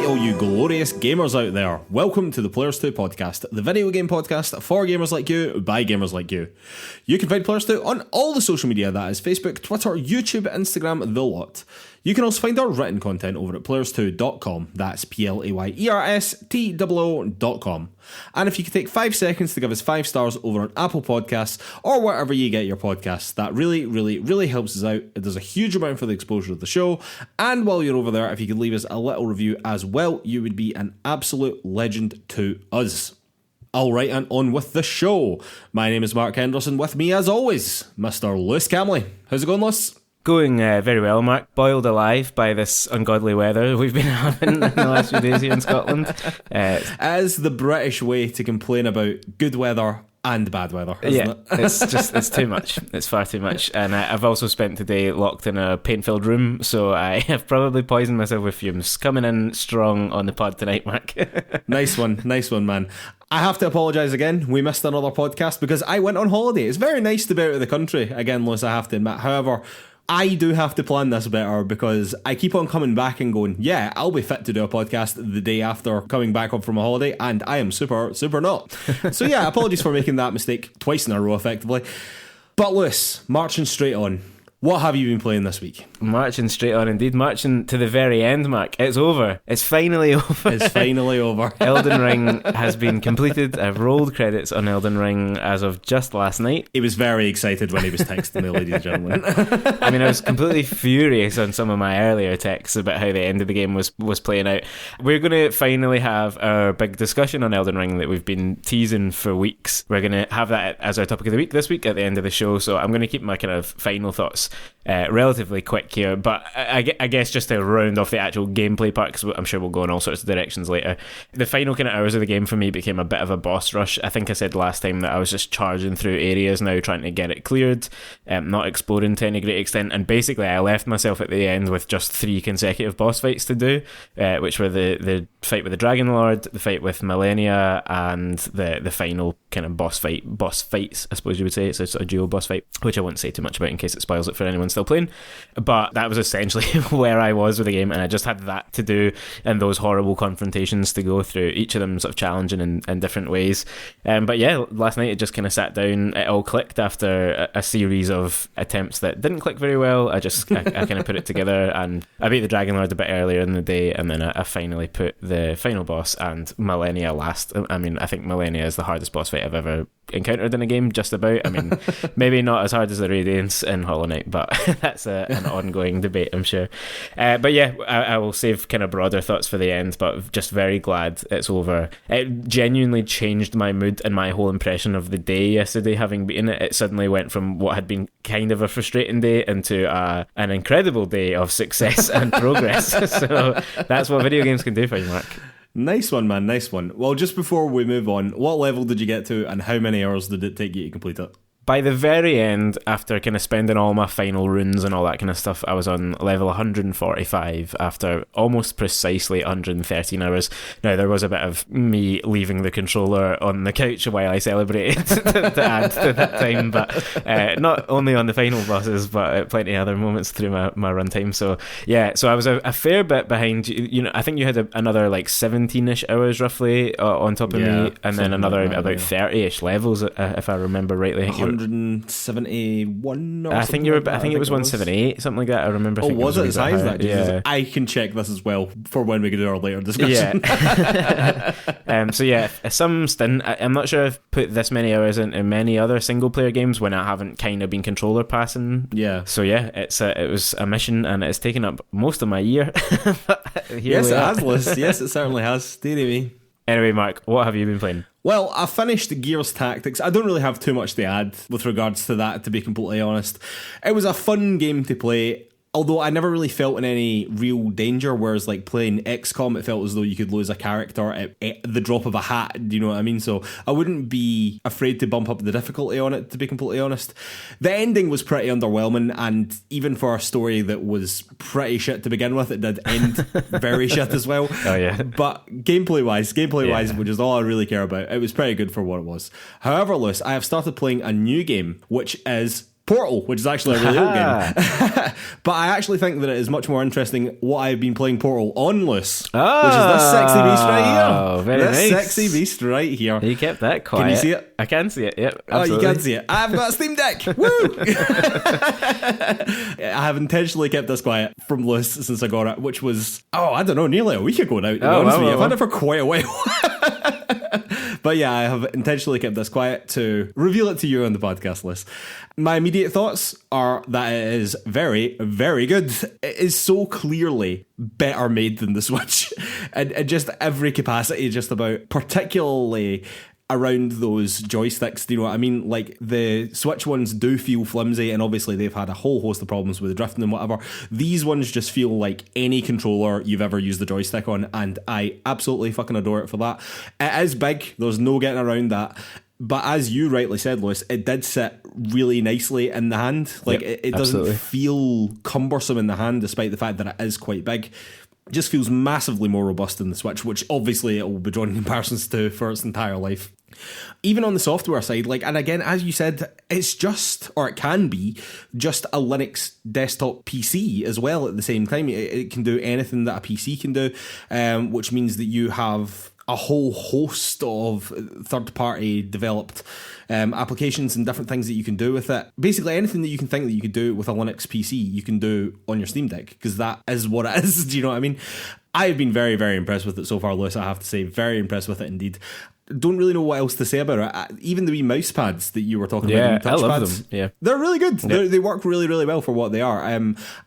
all you glorious gamers out there. Welcome to the PlayersToo Podcast, the video game podcast for gamers like you, by gamers like you. You can find PlayersToo on all the social media, that is Facebook, Twitter, YouTube, Instagram, the lot. You can also find our written content over at PlayersToo.com, that's PlayerSToo.com. And if you could take 5 seconds to give us 5 stars over on Apple Podcasts or wherever you get your podcasts, that really helps us out. It does a huge amount for the exposure of the show. And while you're over there, if you could leave us a little review as well, you would be an absolute legend to us. Alright, and on with the show. My name is Mark Henderson. With me, as always, Mr. Lewis Camley. How's it going, Lewis? Going very well, Mark. Boiled alive by this ungodly weather we've been having in the last few days here in Scotland. As the British way to complain about good weather and bad weather, isn't it? It's too much. It's far too much. And I've also spent today locked in a paint-filled room, so I have probably poisoned myself with fumes. Coming in strong on the pod tonight, Mark. Nice one, man. I have to apologise again. We missed another podcast because I went on holiday. It's very nice to be out of the country again, Lewis, I have to admit. However, I do have to plan this better because I keep on coming back and going, yeah, I'll be fit to do a podcast the day after coming back up from a holiday, and I am super not. So yeah, apologies for making that mistake twice in a row, effectively. But Lewis, marching straight on, what have you been playing this week? Marching straight on, indeed. Marching to the very end, Mark. It's over. It's finally over. It's finally over. Elden Ring has been completed. I've rolled credits on Elden Ring as of just last night. He was very excited when he was texting me, ladies and gentlemen. I mean, I was completely furious on some of my earlier texts about how the end of the game was playing out. We're going to finally have our big discussion on Elden Ring that we've been teasing for weeks. We're going to have that as our topic of the week this week at the end of the show, so I'm going to keep my kind of final thoughts relatively quick here, but I guess just to round off the actual gameplay part, because I'm sure we'll go in all sorts of directions later. The final kind of hours of the game for me became a bit of a boss rush. I think I said last time that I was just charging through areas now, trying to get it cleared, not exploring to any great extent, and basically I left myself at the end with just 3 consecutive boss fights to do, which were the fight with the Dragon Lord, the fight with Millennia, and the final kind of boss fights, I suppose you would say. It's a sort of dual boss fight, which I won't say too much about in case it spoils it for anyone still playing. But that was essentially where I was with the game, and I just had that to do and those horrible confrontations to go through, each of them sort of challenging in different ways. But yeah, last night it just kind of sat down. It all clicked after a series of attempts that didn't click very well. I kind of put it together, and I beat the Dragon Lord a bit earlier in the day, and then I finally put the final boss and Millennia last. I mean, I think Millennia is the hardest boss fight I've ever encountered in a game, just about. I mean, maybe not as hard as the Radiance in Hollow Knight, but that's an ongoing debate, I'm sure. But yeah, I will save kind of broader thoughts for the end, but just very glad it's over. It genuinely changed my mood and my whole impression of the day yesterday, having beaten it. It suddenly went from what had been kind of a frustrating day into an incredible day of success and progress. So that's what video games can do for you, Mark. Nice one, man. Nice one. Well, just before we move on, what level did you get to and how many hours did it take you to complete it? By the very end, after kind of spending all my final runes and all that kind of stuff, I was on level 145 after almost precisely 113 hours. Now, there was a bit of me leaving the controller on the couch while I celebrated to add to that time, but not only on the final bosses, but at plenty of other moments through my runtime. So, yeah, so I was a fair bit behind. You know, I think you had another like 17-ish hours roughly on top of me, and then another about 30-ish levels, if I remember rightly. I think 171 or I think I think it was 178, something like that. I remember. Oh, was it as high as that? Yeah. I can check this as well for when we get to our later discussion. Yeah. So yeah, some stint. I'm not sure I've put this many hours into many other single player games when I haven't kind of been controller passing. Yeah. So yeah, it was a mission, and it's taken up most of my year. Yes, it has, Liz. Yes, it certainly has. Dearie me. Anyway, Mark, what have you been playing? Well, I finished Gears Tactics. I don't really have too much to add with regards to that, to be completely honest. It was a fun game to play, although I never really felt in any real danger, whereas like playing XCOM, it felt as though you could lose a character at the drop of a hat, do you know what I mean? So I wouldn't be afraid to bump up the difficulty on it, to be completely honest. The ending was pretty underwhelming, and even for a story that was pretty shit to begin with, it did end very shit as well. Oh yeah. But gameplay-wise, which is all I really care about, it was pretty good for what it was. However, Lewis, I have started playing a new game, which is Portal, which is actually a really old game. But I actually think that it is much more interesting what I've been playing Portal on, Luce. Which is this sexy beast right here. Oh, very nice. Sexy beast right here. You kept that quiet. Can you see it? I can see it, yep. Absolutely. Oh, you can see it. I've got a Steam Deck. Woo! I have intentionally kept this quiet from Luce since I got it, which was, I don't know, nearly a week ago now, to be honest with you. I've had it for quite a while. But yeah, I have intentionally kept this quiet to reveal it to you on the podcast list. My immediate thoughts are that it is very, very good. It is so clearly better made than the Switch. And just every capacity, just about, particularly around those joysticks, do you know what I mean? Like, the Switch ones do feel flimsy, and obviously they've had a whole host of problems with the drifting and whatever. These ones just feel like any controller you've ever used the joystick on, and I absolutely fucking adore it for that. It is big, there's no getting around that. But as you rightly said, Lewis, it did sit really nicely in the hand. Like, it doesn't feel cumbersome in the hand, despite the fact that it is quite big. It just feels massively more robust than the Switch, which obviously it will be drawn comparisons to for its entire life. Even on the software side, like, and again, as you said, it's just, or it can be, just a Linux desktop PC as well at the same time. It can do anything that a PC can do, which means that you have a whole host of third-party developed applications and different things that you can do with it. Basically, anything that you can think that you could do with a Linux PC, you can do on your Steam Deck, because that is what it is. Do you know what I mean? I have been very, very impressed with it so far, Lewis, I have to say. Very impressed with it indeed. Don't really know what else to say about it. Even the wee mouse pads that you were talking about, I love them. Yeah, they're really good. Yep. They work really, really well for what they are.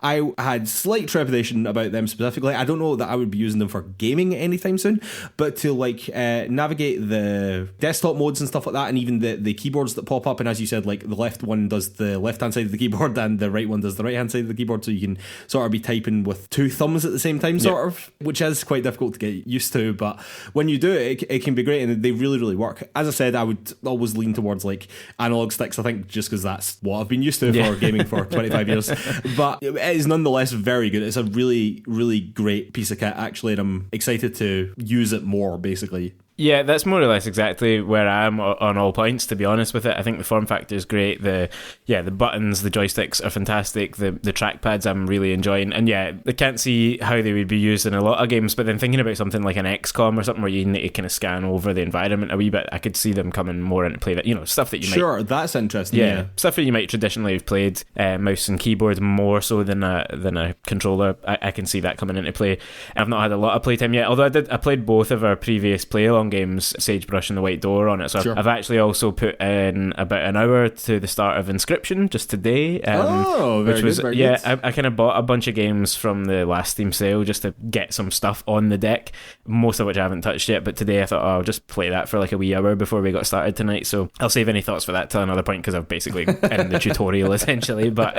I had slight trepidation about them specifically. I don't know that I would be using them for gaming anytime soon, but to like navigate the desktop modes and stuff like that, and even the keyboards that pop up. And as you said, like, the left one does the left hand side of the keyboard, and the right one does the right hand side of the keyboard, so you can sort of be typing with two thumbs at the same time, sort of, which is quite difficult to get used to. But when you do it, it can be great, and they really, really work. As I said, I would always lean towards like analog sticks, I think, just because that's what I've been used to for gaming for 25 years. But it is nonetheless very good. It's a really, really great piece of kit, actually, and I'm excited to use it more, basically. Yeah, that's more or less exactly where I am on all points, to be honest with it. I think the form factor is great. The buttons, the joysticks are fantastic. The trackpads I'm really enjoying. And yeah, I can't see how they would be used in a lot of games, but then thinking about something like an XCOM or something where you need to kind of scan over the environment a wee bit, I could see them coming more into play. That, you know, stuff that you might... Sure, that's interesting. Yeah, stuff that you might traditionally have played, mouse and keyboard more so than a controller. I can see that coming into play. I've not had a lot of playtime yet, although I played both of our previous PlayAlong games, Sagebrush and The White Door, on it, so sure. I've actually also put in about an hour to the start of Inscription just today, very good. I kind of bought a bunch of games from the last Steam sale just to get some stuff on the deck, most of which I haven't touched yet, but today I thought, I'll just play that for like a wee hour before we got started tonight, so I'll save any thoughts for that till another point, because I've basically in the tutorial essentially, but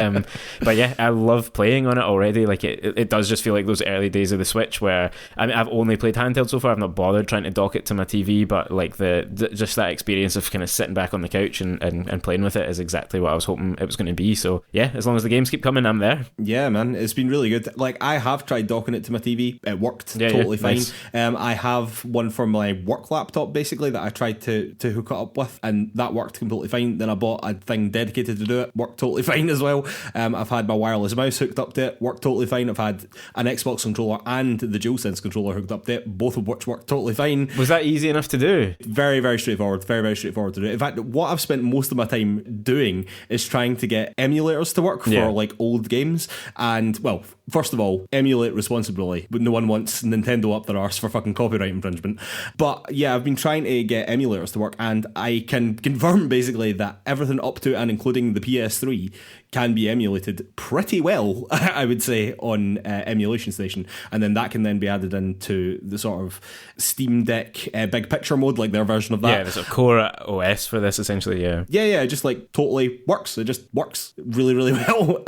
yeah, I love playing on it already. Like, it does just feel like those early days of the Switch where, I mean, I've only played handheld so far. I've not bothered trying to dock it to my TV, but like just that experience of kind of sitting back on the couch and playing with it is exactly what I was hoping it was going to be. So yeah, as long as the games keep coming, I'm there. Yeah, man, it's been really good. Like, I have tried docking it to my TV. It worked totally fine. Nice. I have one for my work laptop, basically, that I tried to hook it up with, and that worked completely fine. Then I bought a thing dedicated to do it, worked totally fine as well. I've had my wireless mouse hooked up to it, worked totally fine. I've had an Xbox controller and the DualSense controller hooked up to it, both of which worked totally fine. Was that easy enough to do? Very, very straightforward. Very, very straightforward to do. In fact, what I've spent most of my time doing is trying to get emulators to work for like old games. And, well, first of all, emulate responsibly. No one wants Nintendo up their arse for fucking copyright infringement. But yeah, I've been trying to get emulators to work, and I can confirm basically that everything up to and including the PS3 can be emulated pretty well, I would say, on Emulation Station, and then that can then be added into the sort of Steam Deck big picture mode, like their version of that. Yeah, there's a core OS for this, essentially. Yeah, it just like totally works. It just works really, really well.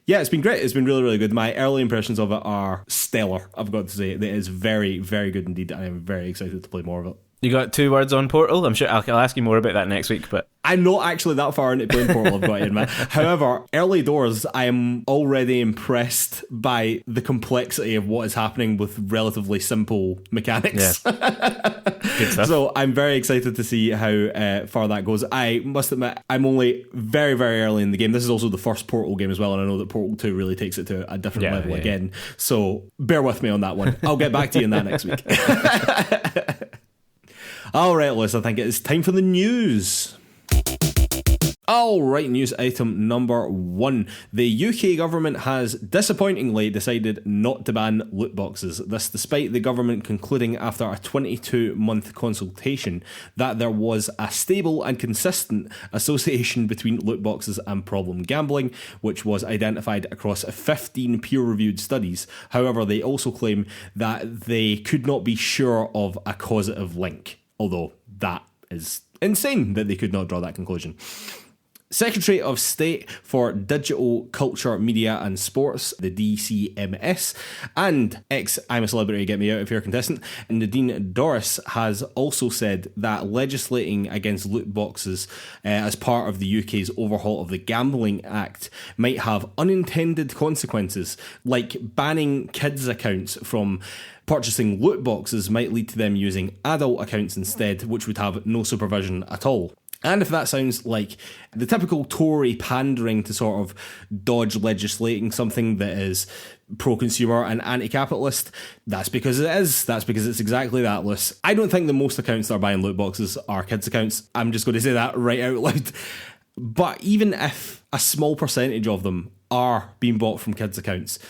Yeah, it's been great. It's been really, really good. My early impressions of it are stellar, I've got to say. It is very, very good indeed, and I'm very excited to play more of it. You got 2 words on Portal? I'm sure I'll ask you more about that next week, but I'm not actually that far into playing Portal, I've got to admit. However, early doors, I am already impressed by the complexity of what is happening with relatively simple mechanics. Yeah. Good stuff. So I'm very excited to see how far that goes. I must admit, I'm only very, very early in the game. This is also the first Portal game as well, and I know that Portal 2 really takes it to a different level again. So bear with me on that one. I'll get back to you on that next week. All right, Liz, I think it is time for the news. All right, news item number 1. The UK government has disappointingly decided not to ban loot boxes. This despite the government concluding after a 22-month consultation that there was a stable and consistent association between loot boxes and problem gambling, which was identified across 15 peer-reviewed studies. However, they also claim that they could not be sure of a causative link, although that is insane that they could not draw that conclusion. Secretary of State for Digital Culture, Media and Sports, the DCMS, and ex-I'm a Celebrity, Get Me Out of Here contestant, Nadine Dorris, has also said that legislating against loot boxes as part of the UK's overhaul of the Gambling Act might have unintended consequences, like banning kids' accounts from purchasing loot boxes might lead to them using adult accounts instead, which would have no supervision at all. And if that sounds like the typical Tory pandering to sort of dodge legislating something that is pro-consumer and anti-capitalist, that's because it is. That's because it's exactly that, Liz. I don't think that most accounts that are buying loot boxes are kids' accounts. I'm just going to say that right out loud. But even if a small percentage of them are being bought from kids' accounts,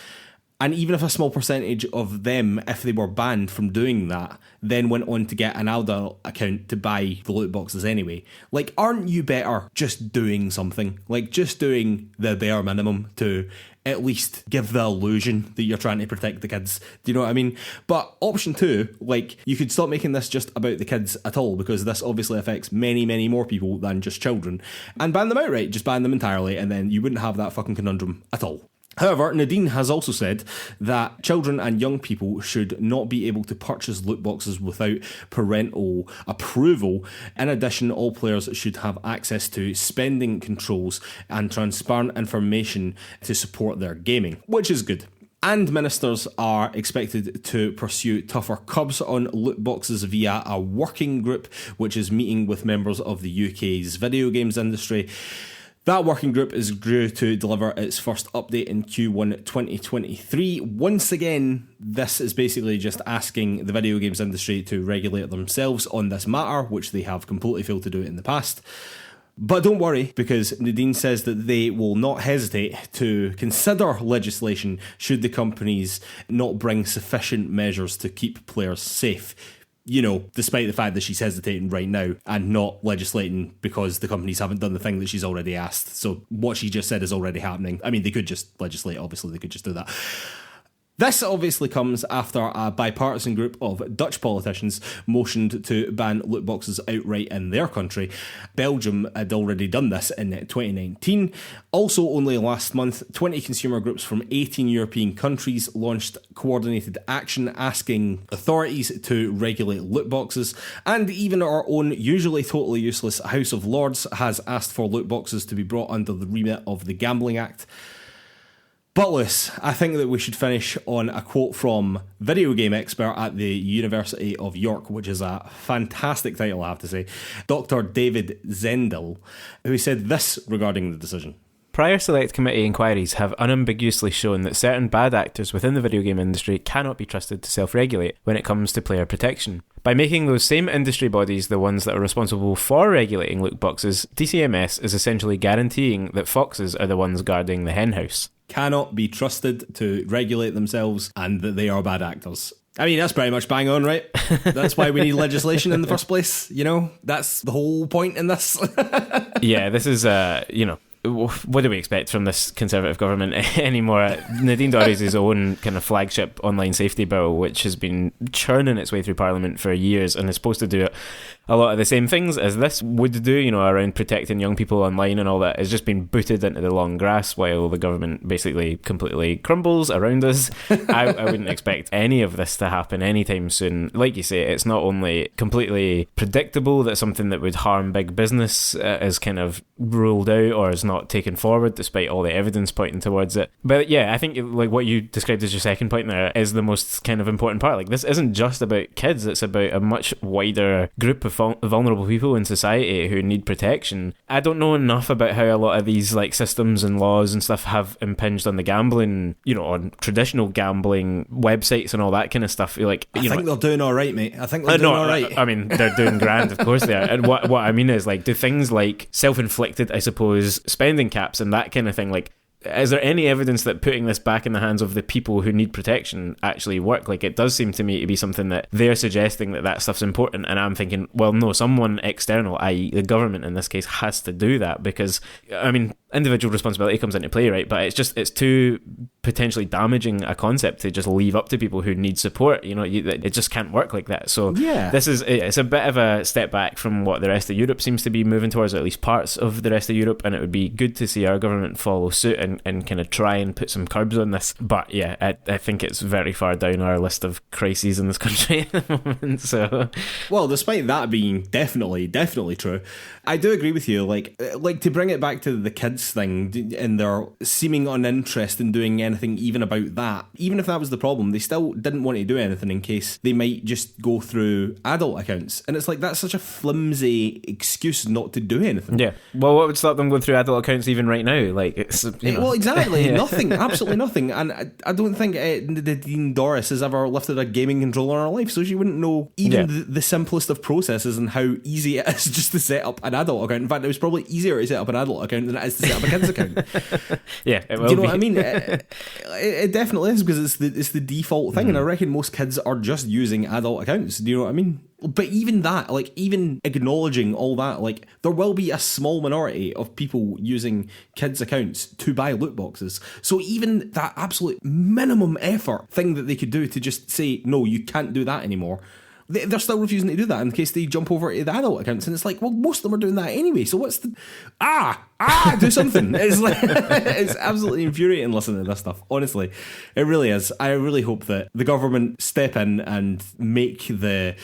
and even if a small percentage of them, if they were banned from doing that, then went on to get an adult account to buy the loot boxes anyway, like, aren't you better just doing something? Like, just doing the bare minimum to at least give the illusion that you're trying to protect the kids. Do you know what I mean? But option 2, like, you could stop making this just about the kids at all, because this obviously affects many, many more people than just children, and ban them outright, just ban them entirely, and then you wouldn't have that fucking conundrum at all. However, Nadine has also said that children and young people should not be able to purchase loot boxes without parental approval. In addition, all players should have access to spending controls and transparent information to support their gaming, which is good. And ministers are expected to pursue tougher curbs on loot boxes via a working group, which is meeting with members of the UK's video games industry. That working group is due to deliver its first update in Q1 2023. Once again, this is basically just asking the video games industry to regulate themselves on this matter, which they have completely failed to do in the past. But don't worry, because Nadine says that they will not hesitate to consider legislation should the companies not bring sufficient measures to keep players safe. You know, despite the fact that she's hesitating right now and not legislating because the companies haven't done the thing that she's already asked. So what she just said is already happening. I mean, they could just legislate, obviously, they could just do that. This obviously comes after a bipartisan group of Dutch politicians motioned to ban loot boxes outright in their country. Belgium had already done this in 2019. Also, only last month, 20 consumer groups from 18 European countries launched coordinated action asking authorities to regulate loot boxes. And even our own usually totally useless House of Lords has asked for loot boxes to be brought under the remit of the Gambling Act. But Lewis, I think that we should finish on a quote from video game expert at the University of York, which is a fantastic title, I have to say, Dr. David Zendel, who said this regarding the decision. Prior select committee inquiries have unambiguously shown that certain bad actors within the video game industry cannot be trusted to self-regulate when it comes to player protection. By making those same industry bodies the ones that are responsible for regulating loot boxes, DCMS is essentially guaranteeing that foxes are the ones guarding the henhouse. Cannot be trusted to regulate themselves and that they are bad actors. I mean, that's pretty much bang on, right? That's why we need legislation in the first place, you know? That's the whole point in this. Yeah, this is, what do we expect from this Conservative government anymore? Nadine Dorries' own kind of flagship online safety bill, which has been churning its way through Parliament for years and is supposed to do it a lot of the same things as this would do, around protecting young people online and all that, has just been booted into the long grass while the government basically completely crumbles around us. I wouldn't expect any of this to happen anytime soon. Like you say, it's not only completely predictable that something that would harm big business is kind of ruled out or is not taken forward despite all the evidence pointing towards it. But yeah, I think like what you described as your second point there is the most kind of important part. Like, this isn't just about kids, it's about a much wider group of vulnerable people in society who need protection. I don't know enough about how a lot of these like systems and laws and stuff have impinged on the gambling, on traditional gambling websites and all that kind of stuff. Like, I think they're doing all right, mate. I think they're doing all right. I mean, they're doing grand, of course they are. And what I mean is, like, do things like self-inflicted, I suppose, spending caps and that kind of thing, like, is there any evidence that putting this back in the hands of the people who need protection actually work? Like, it does seem to me to be something that they're suggesting that stuff's important, and I'm thinking, well, no, someone external, i.e. the government in this case, has to do that, because, I mean, individual responsibility comes into play, right? But it's too potentially damaging a concept to just leave up to people who need support. It just can't work like that. So yeah, it's a bit of a step back from what the rest of Europe seems to be moving towards, or at least parts of the rest of Europe, and it would be good to see our government follow suit and kind of try and put some curbs on this. But yeah, I think it's very far down our list of crises in this country at the moment. So, well, despite that being definitely true, I do agree with you. Like to bring it back to the kids thing and their seeming uninterest in doing anything even about that, even if that was the problem, they still didn't want to do anything in case they might just go through adult accounts. And it's like, that's such a flimsy excuse not to do anything. Yeah. Well, what would stop them going through adult accounts even right now? Like, it's well, exactly. Yeah. Nothing. Absolutely nothing. And I don't think Nadine Dorris has ever lifted a gaming controller in her life, so she wouldn't know even the simplest of processes and how easy it is just to set up an adult account. In fact, it was probably easier to set up an adult account than it is to set up a kid's account. Yeah, it will. Do you know what I mean? It definitely is, because it's the default thing, and I reckon most kids are just using adult accounts. Do you know what I mean? But even that, like, even acknowledging all that, like, there will be a small minority of people using kids' accounts to buy loot boxes. So even that absolute minimum effort thing that they could do to just say, no, you can't do that anymore, they're still refusing to do that in case they jump over to the adult accounts. And it's like, well, most of them are doing that anyway, so what's the... do something. It's like, it's absolutely infuriating listening to this stuff. Honestly, it really is. I really hope that the government step in and make the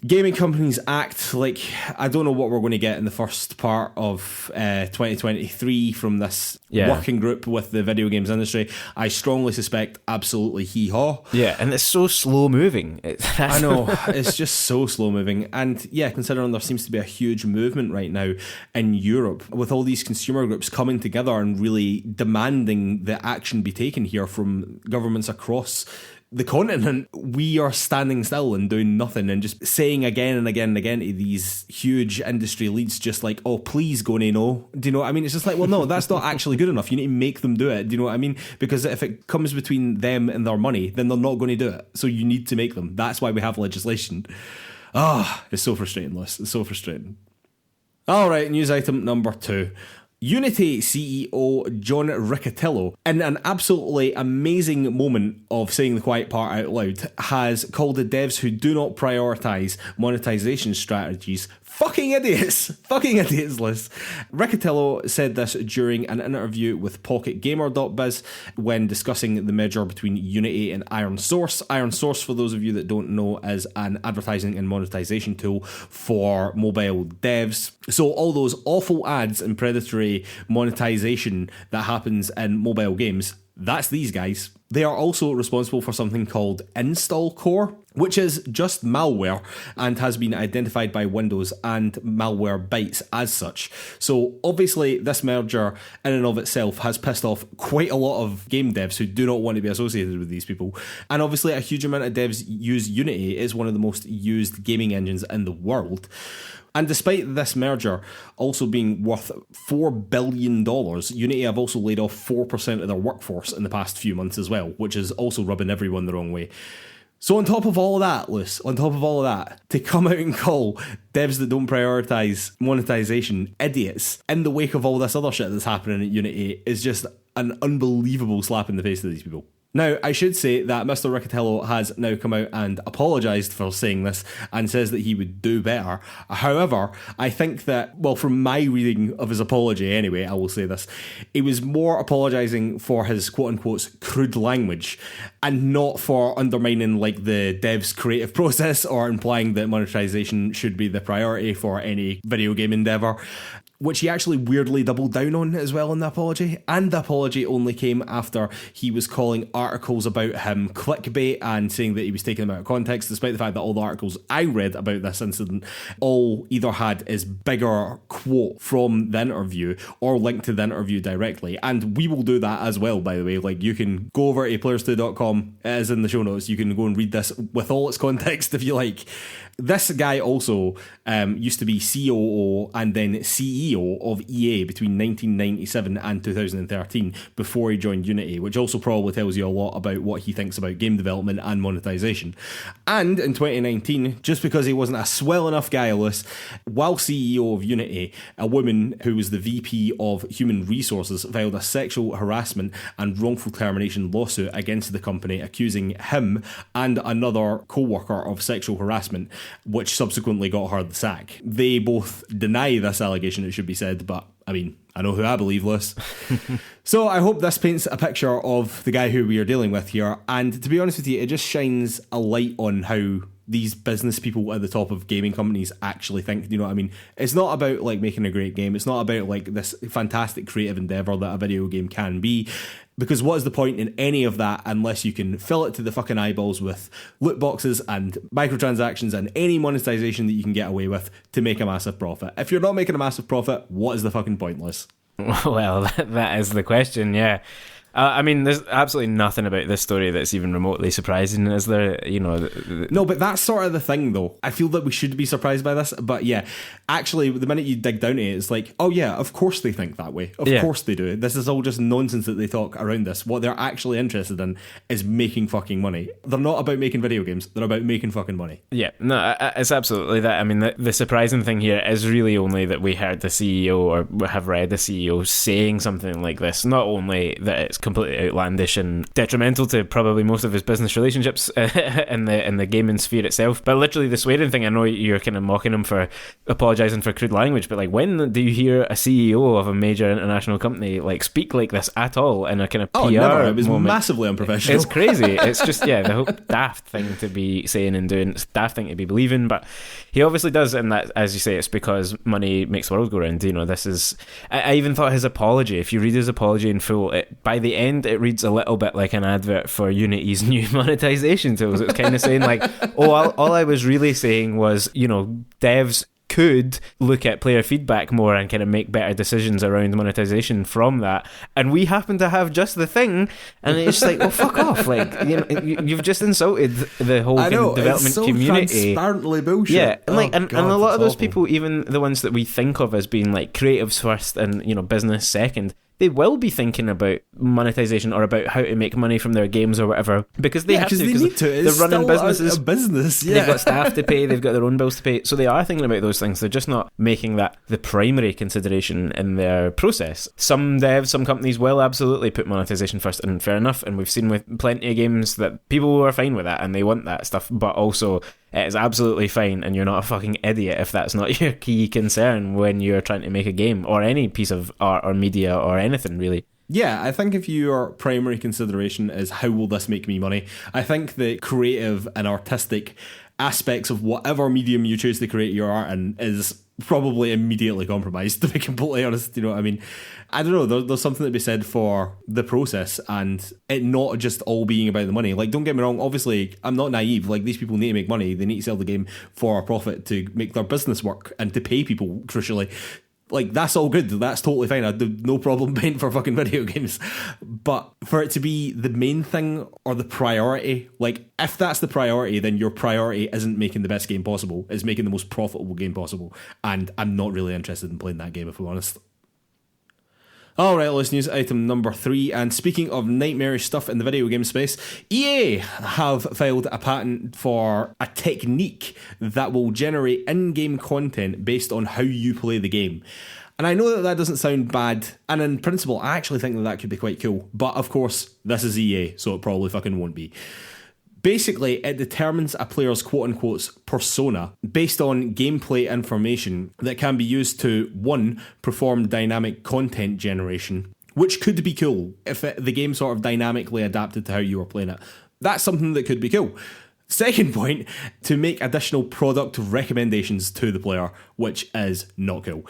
gaming companies act like... I don't know what we're going to get in the first part of 2023 from this working group with the video games industry. I strongly suspect absolutely hee-haw. Yeah, and it's so slow moving. I know, it's just so slow moving. And yeah, considering there seems to be a huge movement right now in Europe with all these consumer groups coming together and really demanding that action be taken here from governments across the continent, we are standing still and doing nothing and just saying again and again and again to these huge industry leads, just like, oh, please go no. Do you know what I mean? It's just like, well, no, that's not actually good enough. You need to make them do it. Do you know what I mean? Because if it comes between them and their money, then they're not going to do it. So you need to make them. That's why we have legislation. It's so frustrating, Liz. It's so frustrating. All right, news item number 2. Unity CEO John Riccitiello, in an absolutely amazing moment of saying the quiet part out loud, has called the devs who do not prioritise monetization strategies fucking idiots. Fucking idiots, Liz. Riccitiello said this during an interview with PocketGamer.biz when discussing the merger between Unity and Iron Source. Iron Source, for those of you that don't know, is an advertising and monetization tool for mobile devs. So all those awful ads and predatory monetization that happens in mobile games, that's these guys. They are also responsible for something called Install Core, which is just malware and has been identified by Windows and Malwarebytes as such. So obviously this merger in and of itself has pissed off quite a lot of game devs who do not want to be associated with these people. And obviously a huge amount of devs use Unity. It's one of the most used gaming engines in the world. And despite this merger also being worth $4 billion, Unity have also laid off 4% of their workforce in the past few months as well, which is also rubbing everyone the wrong way. So on top of all of that, Luce, to come out and call devs that don't prioritise monetization idiots in the wake of all this other shit that's happening at Unity is just an unbelievable slap in the face to these people. Now, I should say that Mr. Riccatello has now come out and apologised for saying this and says that he would do better. However, I think that, well, from my reading of his apology anyway, I will say this, he was more apologising for his quote-unquote crude language and not for undermining like the dev's creative process or implying that monetisation should be the priority for any video game endeavour, which he actually weirdly doubled down on as well in the apology. And the apology only came after he was calling articles about him clickbait and saying that he was taking them out of context, despite the fact that all the articles I read about this incident all either had his bigger quote from the interview or linked to the interview directly. And we will do that as well, by the way. Like, you can go over to PlayersToo.com, it is in the show notes, you can go and read this with all its context if you like. This guy also used to be COO and then CEO of EA between 1997 and 2013 before he joined Unity, which also probably tells you a lot about what he thinks about game development and monetisation. And in 2019, just because he wasn't a swell enough guy, Lewis, while CEO of Unity, a woman who was the VP of Human Resources filed a sexual harassment and wrongful termination lawsuit against the company, accusing him and another co-worker of sexual harassment, which subsequently got her the sack. They both deny this allegation, it should be said, but I mean, I know who I believe, Lewis. So I hope this paints a picture of the guy who we are dealing with here, and to be honest with you, it just shines a light on how these business people at the top of gaming companies actually think. You know what I mean? It's not about like making a great game. It's not about like this fantastic creative endeavor that a video game can be. Because what is the point in any of that unless you can fill it to the fucking eyeballs with loot boxes and microtransactions and any monetization that you can get away with to make a massive profit? If you're not making a massive profit, what is the fucking pointless? Well, that is the question, yeah. I mean, there's absolutely nothing about this story that's even remotely surprising, is there? You know, no, but that's sort of the thing, though. I feel that we should be surprised by this, but yeah, actually, the minute you dig down to it, it's like, oh yeah, of course they think that way. Of course they do. This is all just nonsense that they talk around this. What they're actually interested in is making fucking money. They're not about making video games. They're about making fucking money. Yeah, no, it's absolutely that. I mean, the surprising thing here is really only that we heard the CEO or have read the CEO saying something like this. Not only that it's completely outlandish and detrimental to probably most of his business relationships in the gaming sphere itself, but literally the swearing thing, I know you're kind of mocking him for apologising for crude language, but like, when do you hear a CEO of a major international company like speak like this at all in a kind of PR never. It was moment? Massively unprofessional. It's crazy. It's just, yeah, the whole daft thing to be saying and doing. It's daft thing to be believing, but he obviously does, and that, as you say, it's because money makes the world go round. You know, this is, I even thought his apology, if you read his apology in full, by the end it reads a little bit like an advert for Unity's new monetization tools. It's kind of saying like, oh, all I was really saying was, you know, devs could look at player feedback more and kind of make better decisions around monetization from that, and we happen to have just the thing, and it's like, well, fuck off. Like, you know, you've just insulted the whole development it's so community. Transparently bullshit. Yeah, and like, God, and a lot of those awful. people, even the ones that we think of as being like creatives first and, you know, business second, they will be thinking about monetization or about how to make money from their games or whatever, because they have to. They need to. It's they're running still businesses. A business. Yeah. They've got staff to pay. They've got their own bills to pay. So they are thinking about those things. They're just not making that the primary consideration in their process. Some devs, some companies will absolutely put monetization first, and fair enough. And we've seen with plenty of games that people are fine with that and they want that stuff. But also, it is absolutely fine, and you're not a fucking idiot if that's not your key concern when you're trying to make a game or any piece of art or media or anything, really. Yeah, I think if your primary consideration is how will this make me money, I think the creative and artistic aspects of whatever medium you choose to create your art in is probably immediately compromised, to be completely honest. You know what I mean? I don't know, there's something to be said for the process and it not just all being about the money. Like, don't get me wrong, obviously I'm not naive. Like, these people need to make money, they need to sell the game for a profit to make their business work and to pay people, crucially. Like, that's all good. That's totally fine. I do no problem paying for fucking video games. But for it to be the main thing or the priority, like, if that's the priority, then your priority isn't making the best game possible. It's making the most profitable game possible. And I'm not really interested in playing that game, if I'm honest. Alright, let's news item number 3. And speaking of nightmarish stuff in the video game space, EA have filed a patent for a technique that will generate in-game content based on how you play the game. And I know that doesn't sound bad, and in principle, I actually think that could be quite cool. But of course, this is EA, so it probably fucking won't be. Basically, it determines a player's quote-unquote persona based on gameplay information that can be used to, 1, perform dynamic content generation, which could be cool if the game sort of dynamically adapted to how you were playing it. That's something that could be cool. Second point, to make additional product recommendations to the player, which is not cool.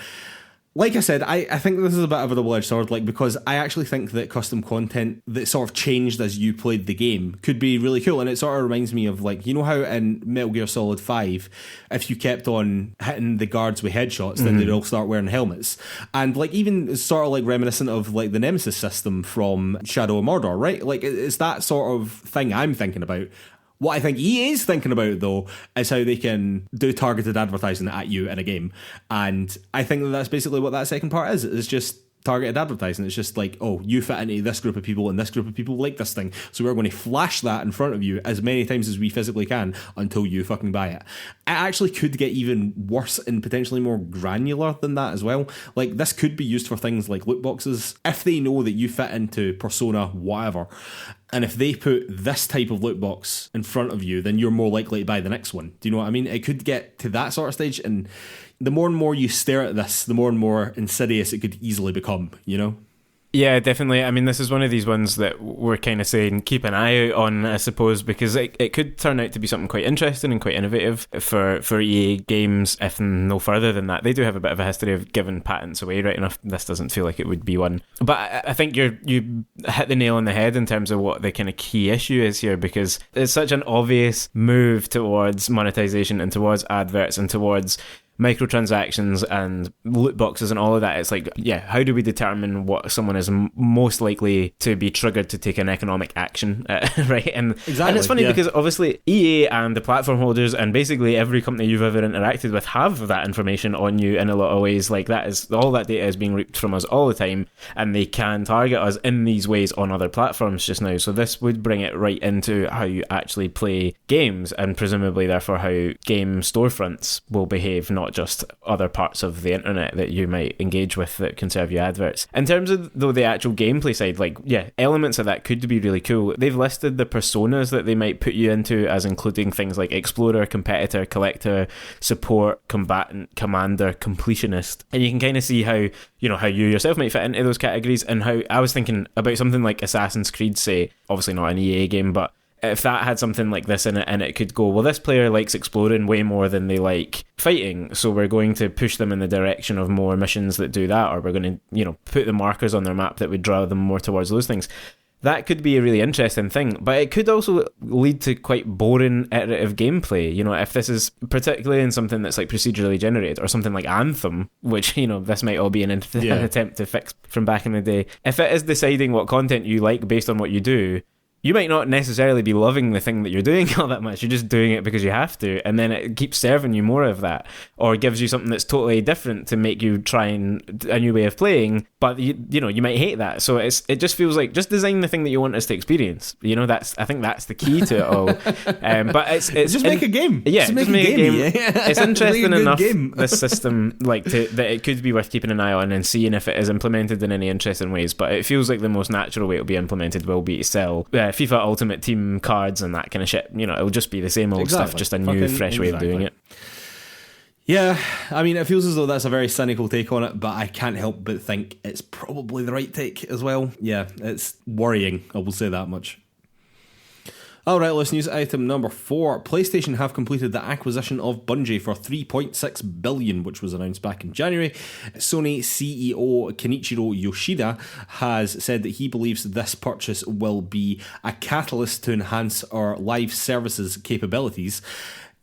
Like I said, I think this is a bit of a double-edged sword, because I actually think that custom content that sort of changed as you played the game could be really cool. And it sort of reminds me of, you know how in Metal Gear Solid 5, if you kept on hitting the guards with headshots, then they'd all start wearing helmets. And even sort of reminiscent of the Nemesis system from Shadow of Mordor, right? It's that sort of thing I'm thinking about. What I think EA is thinking about, though, is how they can do targeted advertising at you in a game. And I think that's basically what that second part is. It's just targeted advertising. It's just oh, you fit into this group of people, and this group of people like this thing. So we're going to flash that in front of you as many times as we physically can until you fucking buy it. It actually could get even worse and potentially more granular than that as well. This could be used for things like loot boxes. If they know that you fit into persona whatever, and if they put this type of loot box in front of you, then you're more likely to buy the next one. Do you know what I mean? It could get to that sort of stage, and the more and more you stare at this, the more and more insidious it could easily become, you know? Yeah, definitely. I mean, this is one of these ones that we're kind of saying keep an eye out on, I suppose, because it could turn out to be something quite interesting and quite innovative for EA games, if no further than that. They do have a bit of a history of giving patents away, right enough. This doesn't feel like it would be one. But I think you hit the nail on the head in terms of what the kind of key issue is here, because it's such an obvious move towards monetization and towards adverts and towards microtransactions and loot boxes and all of that. It's how do we determine what someone is most likely to be triggered to take an economic action, right? And it's funny because obviously EA and the platform holders and basically every company you've ever interacted with have that information on you in a lot of ways. That is all that data is being reaped from us all the time, and they can target us in these ways on other platforms just now. So this would bring it right into how you actually play games, and presumably therefore how game storefronts will behave, not just other parts of the internet that you might engage with that can serve you adverts. In terms of the actual gameplay side, elements of that could be really cool. They've listed the personas that they might put you into as including things like explorer, competitor, collector, support, combatant, commander, completionist, and you can kind of see how you yourself might fit into those categories. And how I was thinking about something like Assassin's Creed, say, obviously not an EA game, but if that had something like this in it, and it could go, well, this player likes exploring way more than they like fighting, so we're going to push them in the direction of more missions that do that, or we're going to, put the markers on their map that would draw them more towards those things. That could be a really interesting thing, but it could also lead to quite boring iterative gameplay. If this is particularly in something that's procedurally generated, or something like Anthem, which, this might all be an attempt to fix from back in the day. If it is deciding what content you like based on what you do, you might not necessarily be loving the thing that you're doing all that much. You're just doing it because you have to, and then it keeps serving you more of that, or gives you something that's totally different to make you try a new way of playing. But you might hate that. So it just feels like just design the thing that you want us to experience. I think that's the key to it all. But it's just make a game. Yeah, just make a game. Yeah. It's interesting enough, this system, that it could be worth keeping an eye on and seeing if it is implemented in any interesting ways. But it feels like the most natural way it'll be implemented will be to sell FIFA Ultimate Team cards and that kind of shit. It'll just be the same old stuff, just a new, fresh way of doing it. Yeah, I mean, it feels as though that's a very cynical take on it, but I can't help but think it's probably the right take as well. Yeah, it's worrying, I will say that much. Alright, let's news item number 4. PlayStation have completed the acquisition of Bungie for $3.6 billion, which was announced back in January. Sony CEO Kenichiro Yoshida has said that he believes this purchase will be a catalyst to enhance our live services capabilities,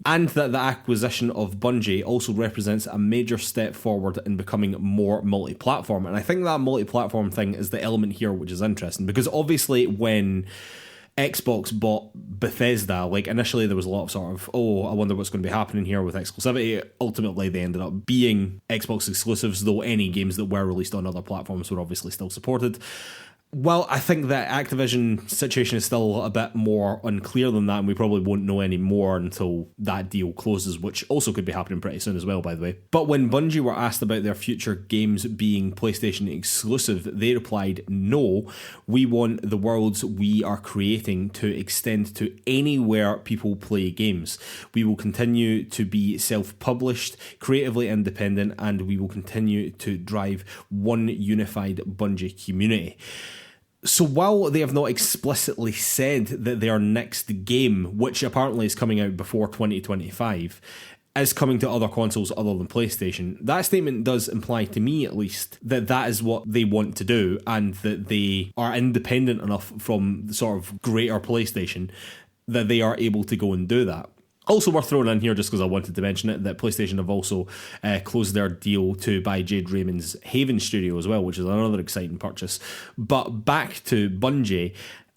and that the acquisition of Bungie also represents a major step forward in becoming more multi-platform. And I think that multi-platform thing is the element here which is interesting, because obviously when Xbox bought Bethesda, initially there was a lot of sort of, I wonder what's going to be happening here with exclusivity. Ultimately, they ended up being Xbox exclusives, though any games that were released on other platforms were obviously still supported. Well, I think that Activision situation is still a bit more unclear than that, and we probably won't know any more until that deal closes, which also could be happening pretty soon as well, by the way. But when Bungie were asked about their future games being PlayStation exclusive, they replied, "No, we want the worlds we are creating to extend to anywhere people play games. We will continue to be self-published, creatively independent, and we will continue to drive one unified Bungie community." So while they have not explicitly said that their next game, which apparently is coming out before 2025, is coming to other consoles other than PlayStation, that statement does imply to me at least that that is what they want to do, and that they are independent enough from the sort of greater PlayStation that they are able to go and do that. Also worth throwing in here, just because I wanted to mention it, that PlayStation have also closed their deal to buy Jade Raymond's Haven studio as well, which is another exciting purchase. But back to Bungie,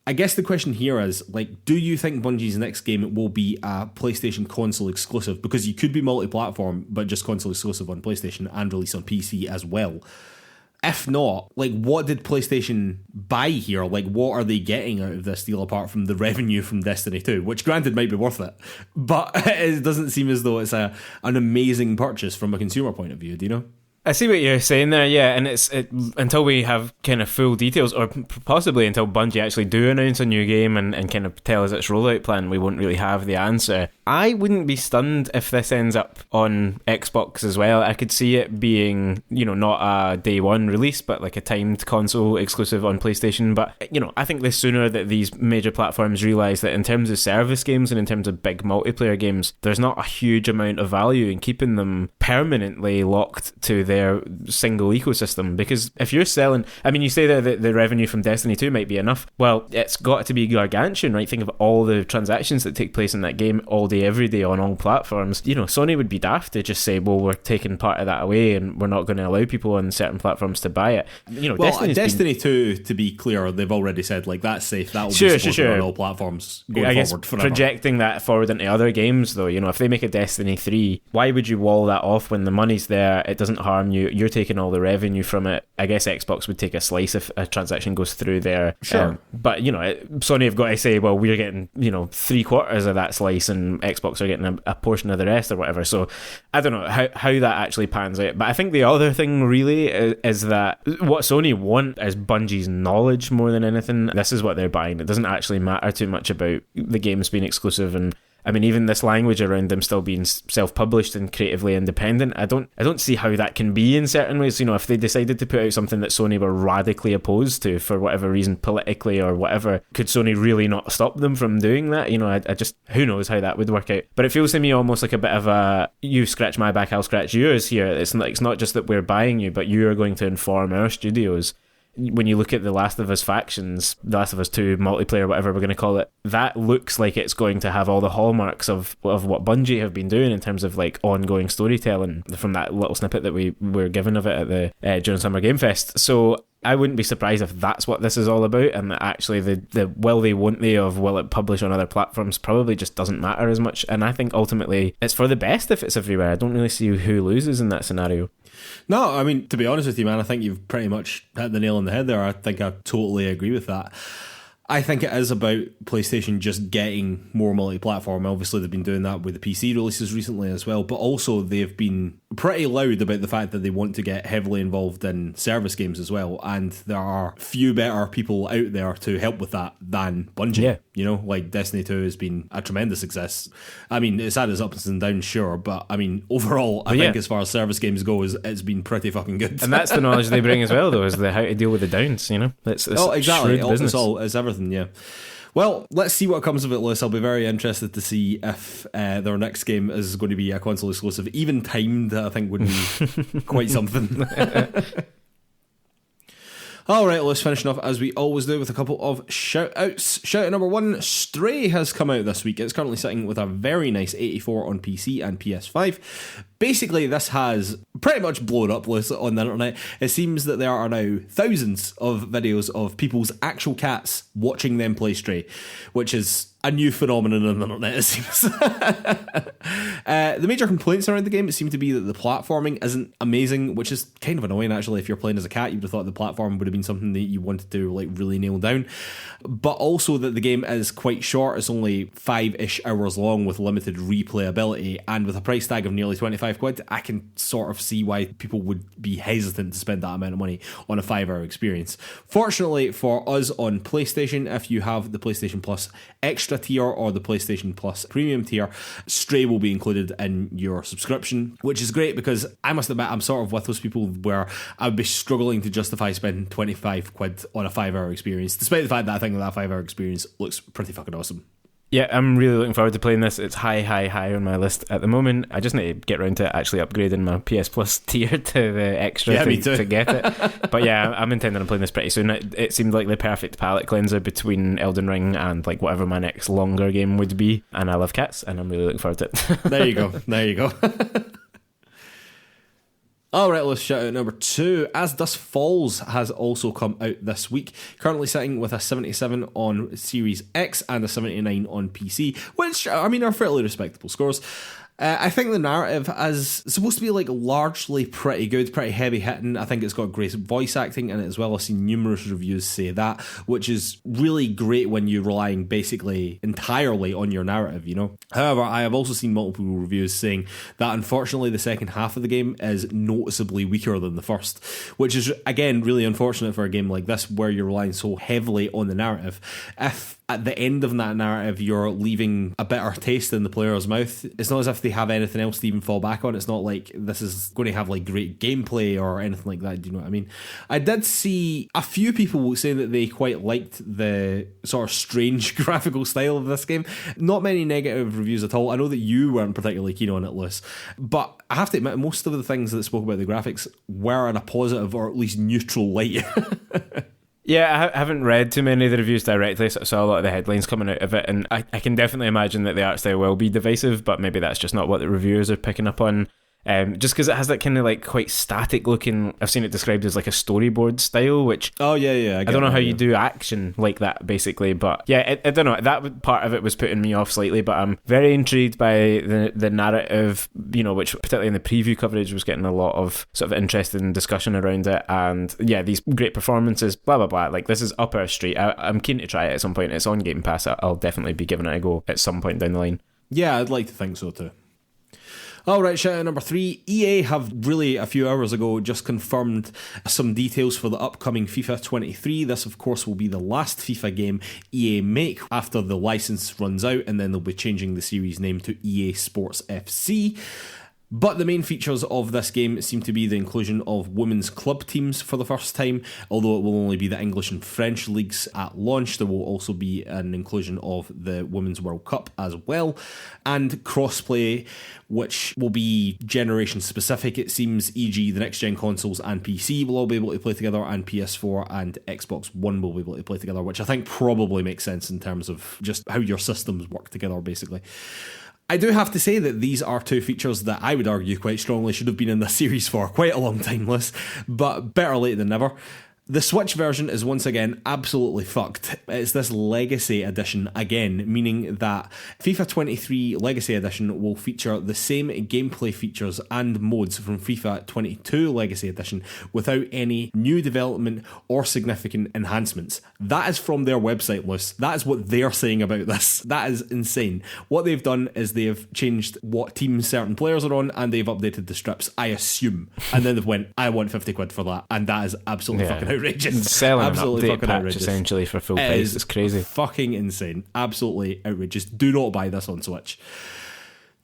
I guess the question here is, like, do you think Bungie's next game will be a PlayStation console exclusive? Because you could be multi-platform, but just console exclusive on PlayStation and release on PC as well. If not, like, what did PlayStation buy here? Like, what are they getting out of this deal apart from the revenue from Destiny 2, which granted might be worth it, but it doesn't seem as though it's an amazing purchase from a consumer point of view, do you know? I see what you're saying there, yeah, and until we have kind of full details, or possibly until Bungie actually do announce a new game and kind of tell us its rollout plan, we won't really have the answer. I wouldn't be stunned if this ends up on Xbox as well. I could see it being, not a day one release, but like a timed console exclusive on PlayStation. But, I think the sooner that these major platforms realise that in terms of service games and in terms of big multiplayer games, there's not a huge amount of value in keeping them permanently locked to their single ecosystem. Because if you're selling, you say that the revenue from Destiny 2 might be enough. Well, it's got to be gargantuan, right? Think of all the transactions that take place in that game all day, every day on all platforms. Sony would be daft to just say, well, we're taking part of that away and we're not going to allow people on certain platforms to buy it. Well, Destiny 2, to be clear, they've already said, like, that's safe. That will be supported on all platforms going forward forever. Projecting that forward into other games, though, if they make a Destiny 3, why would you wall that off when the money's there? It doesn't harm you. You're taking all the revenue from it. I guess Xbox would take a slice if a transaction goes through there. Sure. But, Sony have got to say, well, we're getting, 3/4 of that slice and Xbox are getting a portion of the rest or whatever. So I don't know how that actually pans out. But I think the other thing really is that what Sony want is Bungie's knowledge more than anything. This is what they're buying. It doesn't actually matter too much about the games being exclusive, and even this language around them still being self-published and creatively independent, I don't see how that can be in certain ways. If they decided to put out something that Sony were radically opposed to for whatever reason, politically or whatever, could Sony really not stop them from doing that? I just, who knows how that would work out. But it feels to me almost like a bit of a, you scratch my back, I'll scratch yours here. It's not just that we're buying you, but you are going to inform our studios. When you look at the Last of Us factions, The Last of Us 2 multiplayer, whatever we're going to call it, that looks like it's going to have all the hallmarks of what Bungie have been doing in terms of like ongoing storytelling from that little snippet that we were given of it at the during Summer Game Fest. So I wouldn't be surprised if that's what this is all about, and that actually the will they, won't they of will it publish on other platforms probably just doesn't matter as much. And I think ultimately it's for the best if it's everywhere. I don't really see who loses in that scenario. No, to be honest with you, man, I think you've pretty much hit the nail on the head there. I think I totally agree with that. I think it is about PlayStation just getting more multi-platform. Obviously, they've been doing that with the PC releases recently as well, but also they've been pretty loud about the fact that they want to get heavily involved in service games as well, and there are few better people out there to help with that than Bungie. Yeah. Like Destiny 2 has been a tremendous success. It's had its ups and downs, sure, but overall, I think as far as service games go, it's been pretty fucking good. And that's the knowledge they bring as well, though, is how to deal with the downs, It's exactly. Business. It's everything, yeah. Well, let's see what comes of it, Lewis. I'll be very interested to see if their next game is going to be a console exclusive. Even timed, I think, would be quite something. All right, let's finish off as we always do with a couple of shout-outs. Shout-out number 1, Stray has come out this week. It's currently sitting with a very nice 84 on PC and PS5. Basically, this has pretty much blown up on the internet. It seems that there are now thousands of videos of people's actual cats watching them play Stray, which is a new phenomenon on the internet, it seems. The major complaints around the game seem to be that the platforming isn't amazing, which is kind of annoying, actually. If you're playing as a cat, you would have thought the platform would have been something that you wanted to like really nail down. But also that the game is quite short. It's only 5-ish hours long with limited replayability, and with a price tag of nearly 25 quid, I can sort of see why people would be hesitant to spend that amount of money on a 5-hour experience. Fortunately for us on PlayStation, if you have the PlayStation Plus Extra tier or the PlayStation Plus Premium tier, Stray will be included in your subscription, which is great because I must admit I'm sort of with those people where I would be struggling to justify spending 25 quid on a 5-hour experience, despite the fact that I think that 5-hour experience looks pretty fucking awesome. Yeah, I'm really looking forward to playing this. It's high on my list at the moment. I just need to get around to actually upgrading my PS Plus tier to the extra to get it. But yeah, I'm intending on playing this pretty soon. It seemed like the perfect palate cleanser between Elden Ring and like whatever my next longer game would be. And I love cats, and I'm really looking forward to it. There you go. Alright, let's shout out number 2. As Dusk Falls has also come out this week, currently sitting with a 77 on Series X and a 79 on PC, which, I mean, are fairly respectable scores. I think the narrative is supposed to be like largely pretty good, pretty heavy hitting. I think it's got great voice acting in it as well. I've seen numerous reviews say that, which is really great when you're relying basically entirely on your narrative, you know. However, I have also seen multiple reviews saying that unfortunately the second half of the game is noticeably weaker than the first, which is again really unfortunate for a game like this where you're relying so heavily on the narrative. If at the end of that narrative you're leaving a bitter taste in the player's mouth, it's not as if they have anything else to even fall back on. It's not like this is going to have like great gameplay or anything like that. Do you know what I mean? I did see a few people saying that they quite liked the sort of strange graphical style of this game. Not many negative reviews at all. I know that you weren't particularly keen on it, Lewis, but I have to admit most of the things that spoke about the graphics were in a positive or at least neutral light. Yeah, I haven't read too many of the reviews directly, so I saw a lot of the headlines coming out of it, and I can definitely imagine that the art style will be divisive, but maybe that's just not what the reviewers are picking up on. Just because it has that kind of like quite static looking, I've seen it described as like a storyboard style, which I don't know how you do action like that basically, but yeah, I don't know, that part of it was putting me off slightly, but I'm very intrigued by the narrative, you know, which particularly in the preview coverage was getting a lot of sort of interesting discussion around it, and yeah, these great performances, blah blah blah, like this is up our street. I'm keen to try it at some point. It's on Game Pass. I'll definitely be giving it a go at some point down the line. Yeah, I'd like to think so too. Alright, shout out number 3. EA have really a few hours ago just confirmed some details for the upcoming FIFA 23. This of course will be the last FIFA game EA make after the license runs out, and then they'll be changing the series name to EA Sports FC. But the main features of this game seem to be the inclusion of women's club teams for the first time, although it will only be the English and French leagues at launch. There will also be an inclusion of the Women's World Cup as well, and crossplay, which will be generation specific, it seems, e.g. the next gen consoles and PC will all be able to play together, and PS4 and Xbox One will be able to play together, which I think probably makes sense in terms of just how your systems work together, basically. I do have to say that these are two features that I would argue quite strongly should have been in the series for quite a long time, Liz, but better late than never. The Switch version is once again absolutely fucked. It's this Legacy Edition again, meaning that FIFA 23 Legacy Edition will feature the same gameplay features and modes from FIFA 22 Legacy Edition without any new development or significant enhancements. That is from their website, Luce. That is what they're saying about this. That is insane. What they've done is they've changed what teams certain players are on, and they've updated the strips, I assume. And then they've went, I want 50 quid for that. And that is absolutely fucking outrageous. Selling absolutely an update patch essentially for full price. It's crazy. Fucking insane. Absolutely outrageous. Do not buy this on Switch.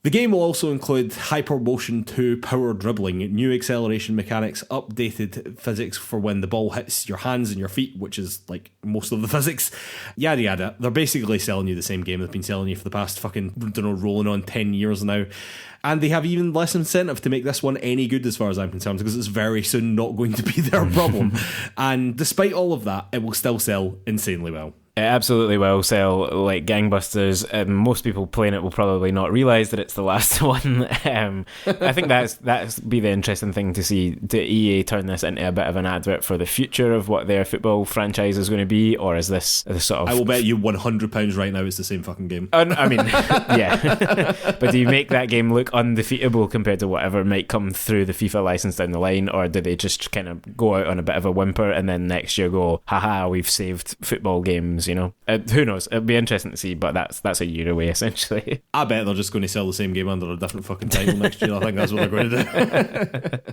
The game will also include Hypermotion 2 power dribbling, new acceleration mechanics, updated physics for when the ball hits your hands and your feet, which is like most of the physics, yada yada. They're basically selling you the same game they've been selling you for the past fucking, I don't know, rolling on 10 years now. And they have even less incentive to make this one any good as far as I'm concerned, because it's very soon not going to be their problem. And despite all of that, it will still sell insanely well. It absolutely will sell like gangbusters. Most people playing it will probably not realise that it's the last one. I think that's be the interesting thing to see. Do EA turn this into a bit of an advert for the future of what their football franchise is going to be, or is this the sort of... I will bet you £100 right now it's the same fucking game. I mean, yeah. But do you make that game look undefeatable compared to whatever might come through the FIFA license down the line, or do they just kind of go out on a bit of a whimper and then next year go, haha, we've saved football games, you know? Who knows? It'll be interesting to see, but that's a year away, essentially. I bet they're just going to sell the same game under a different fucking title next year. I think that's what they're going to do.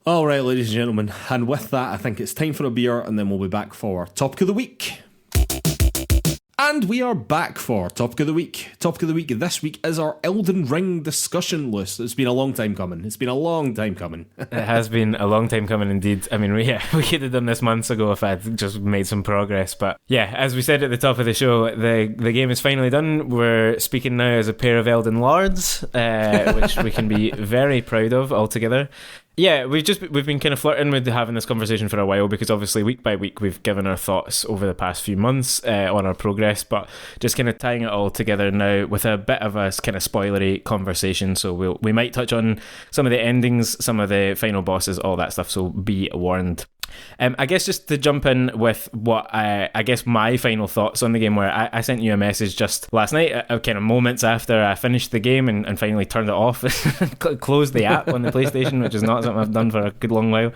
All right, ladies and gentlemen, and with that, I think it's time for a beer, and then we'll be back for Topic of the Week. And we are back for Topic of the Week. Topic of the Week this week is our Elden Ring discussion list. It's been a long time coming. It has been a long time coming indeed. I mean, we could have done this months ago if I'd just made some progress. But yeah, as we said at the top of the show, the game is finally done. We're speaking now as a pair of Elden Lords, which we can be very proud of altogether. Yeah, we've been kind of flirting with having this conversation for a while because obviously week by week we've given our thoughts over the past few months on our progress, but just kind of tying it all together now with a bit of a kind of spoilery conversation. So we might touch on some of the endings, some of the final bosses, all that stuff. So be warned. I guess just to jump in with what I guess my final thoughts on the game were, I sent you a message just last night, kind of moments after I finished the game and finally turned it off, closed the app on the PlayStation, which is not something I've done for a good long while.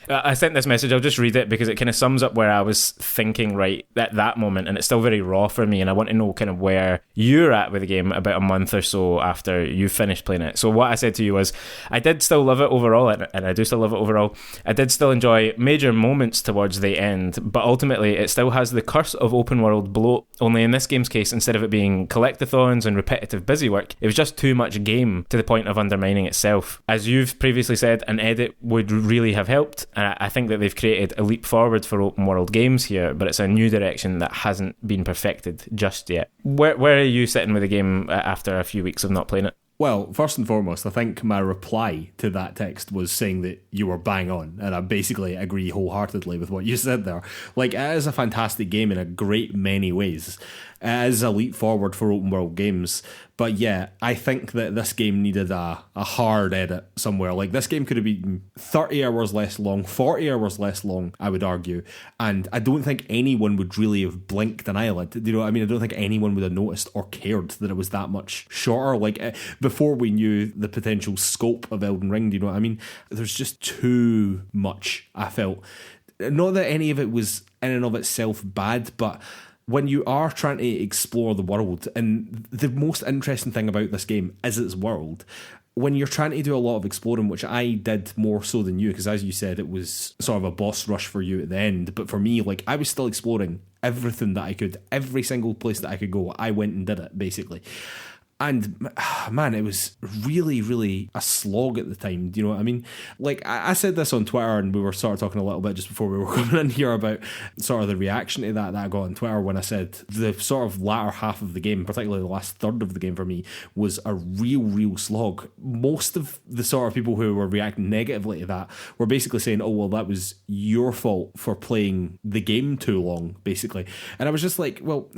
I sent this message, I'll just read it because it kind of sums up where I was thinking right at that moment, and it's still very raw for me, and I want to know kind of where you're at with the game about a month or so after you finished playing it. So what I said to you was, I did still love it overall, and I do still love it overall. I did still enjoy major moments towards the end, but ultimately it still has the curse of open world bloat, only in this game's case, instead of it being collectathons and repetitive busywork, it was just too much game to the point of undermining itself. As you've previously said, an edit would really have helped. I think that they've created a leap forward for open world games here, but it's a new direction that hasn't been perfected just yet. Where are you sitting with the game after a few weeks of not playing it? Well, first and foremost, I think my reply to that text was saying that you were bang on, and I basically agree wholeheartedly with what you said there. Like, it is a fantastic game in a great many ways. It is a leap forward for open world games. But yeah, I think that this game needed a hard edit somewhere. Like, this game could have been 30 hours less long, 40 hours less long, I would argue. And I don't think anyone would really have blinked an eyelid. Do you know what I mean? I don't think anyone would have noticed or cared that it was that much shorter. Like, before we knew the potential scope of Elden Ring, do you know what I mean? There's just too much, I felt. Not that any of it was in and of itself bad, but when you are trying to explore the world, and the most interesting thing about this game is its world, when you're trying to do a lot of exploring, which I did more so than you, because as you said, it was sort of a boss rush for you at the end, but for me, like, I was still exploring everything that I could, every single place that I could go, I went and did it, basically. And man, it was really, really a slog at the time. Do you know what I mean? Like, I said this on Twitter, and we were sort of talking a little bit just before we were coming in here about sort of the reaction to that I got on Twitter when I said the sort of latter half of the game, particularly the last third of the game for me, was a real slog. Most of the sort of people who were reacting negatively to that were basically saying, oh, well, that was your fault for playing the game too long, basically. And I was just like, well,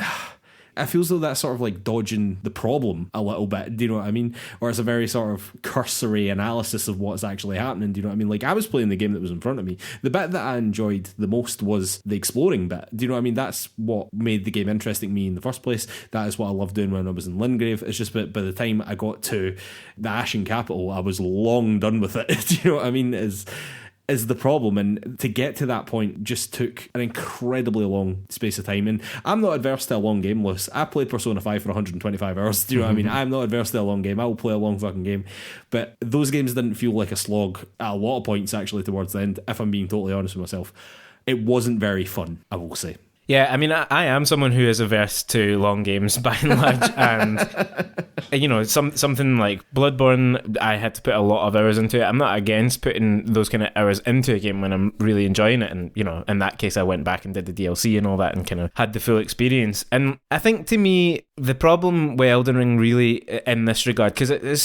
it feels though that's sort of like dodging the problem a little bit, do you know what I mean? Or it's a very sort of cursory analysis of what's actually happening, do you know what I mean? Like, I was playing the game that was in front of me. The bit that I enjoyed the most was the exploring bit, do you know what I mean? That's what made the game interesting to me in the first place. That is what I loved doing when I was in Lingrave. It's just by the time I got to the Ashen Capital, I was long done with it, do you know what I mean? Is the problem, and to get to that point just took an incredibly long space of time. And I'm not adverse to a long game, Lewis. I played Persona 5 for 125 hours, do you know what I mean? I'm not adverse to a long game. I will play a long fucking game, but those games didn't feel like a slog at a lot of points actually towards the end, if I'm being totally honest with myself. It wasn't very fun, I will say. Yeah, I mean, I am someone who is averse to long games by and large, and you know, something like Bloodborne, I had to put a lot of hours into it. I'm not against putting those kind of hours into a game when I'm really enjoying it, and you know, in that case, I went back and did the DLC and all that, and kind of had the full experience. And I think to me, The problem with Elden Ring really in this regard, because it is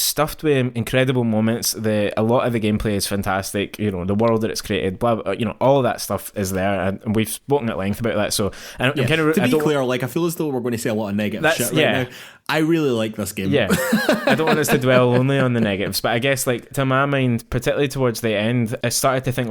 stuffed with incredible moments. A lot of the gameplay is fantastic. The world that it's created, blah, blah, all of that stuff is there, and we've spoken at length about that. So, and yeah. To be clear, I feel as though we're going to say a lot of negative shit right now. I really like this game. Yeah, I don't want us to dwell only on the negatives, but I guess to my mind, particularly towards the end, I started to think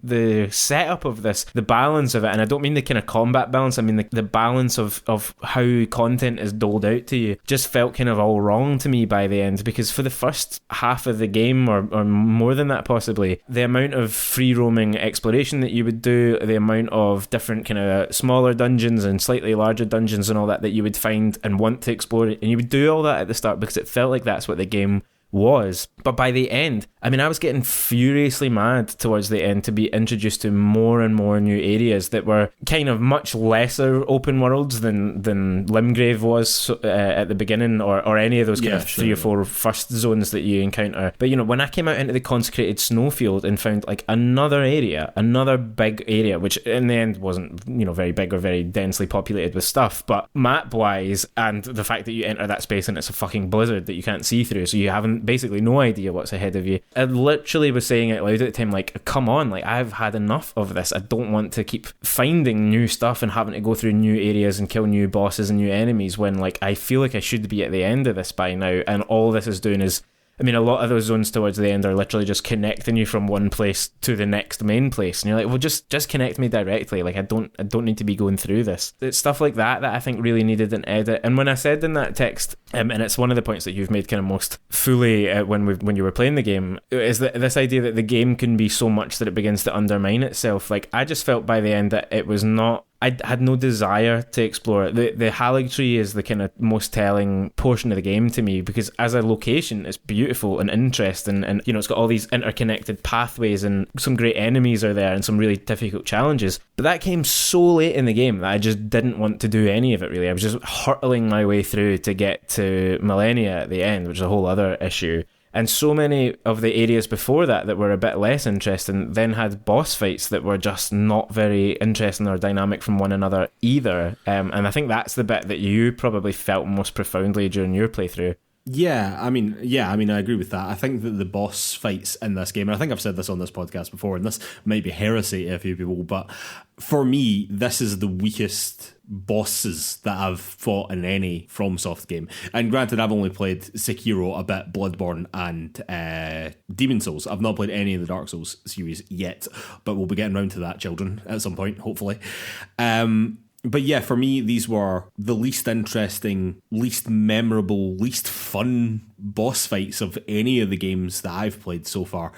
the setup of this, the balance of it, and I don't mean the kind of combat balance. I mean the balance of how content is doled out to you just felt kind of all wrong to me by the end, because for the first half of the game, or more than that possibly, the amount of free roaming exploration that you would do, the amount of different kind of smaller dungeons and slightly larger dungeons and all that you would find and want to explore, and you would do all that at the start because it felt like that's what the game was. But by the end, I was getting furiously mad towards the end to be introduced to more and more new areas that were kind of much lesser open worlds than Limgrave was at the beginning, or any of those kind of 3 or 4 first zones that you encounter. But when I came out into the consecrated snowfield and found another big area, which in the end wasn't very big or very densely populated with stuff, but map wise, and the fact that you enter that space and it's a fucking blizzard that you can't see through, so you haven't basically no idea what's ahead of you. I literally was saying it loud at the time, come on, I've had enough of this. I don't want to keep finding new stuff and having to go through new areas and kill new bosses and new enemies when I feel like I should be at the end of this by now, and all this is doing is, a lot of those zones towards the end are literally just connecting you from one place to the next main place, and you're like, well, just connect me directly. I don't need to be going through this. It's stuff like that I think really needed an edit. And when I said in that text, and it's one of the points that you've made kind of most fully when you were playing the game, is that this idea that the game can be so much that it begins to undermine itself. I just felt by the end that it was not. I had no desire to explore it. The Halig Tree is the kind of most telling portion of the game to me, because as a location, it's beautiful and interesting, and it's got all these interconnected pathways, and some great enemies are there, and some really difficult challenges. But that came so late in the game that I just didn't want to do any of it, really. I was just hurtling my way through to get to Millennia at the end, which is a whole other issue. And so many of the areas before that were a bit less interesting then had boss fights that were just not very interesting or dynamic from one another either. And I think that's the bit that you probably felt most profoundly during your playthrough. Yeah, I agree with that. I think that the boss fights in this game, and I think I've said this on this podcast before, and this might be heresy to a few people, but for me, this is the weakest bosses that I've fought in any FromSoft game. And granted, I've only played Sekiro, a bit, Bloodborne, and Demon Souls. I've not played any of the Dark Souls series yet, but we'll be getting around to that, children, at some point, hopefully. But yeah, for me, these were the least interesting, least memorable, least fun boss fights of any of the games that I've played so far.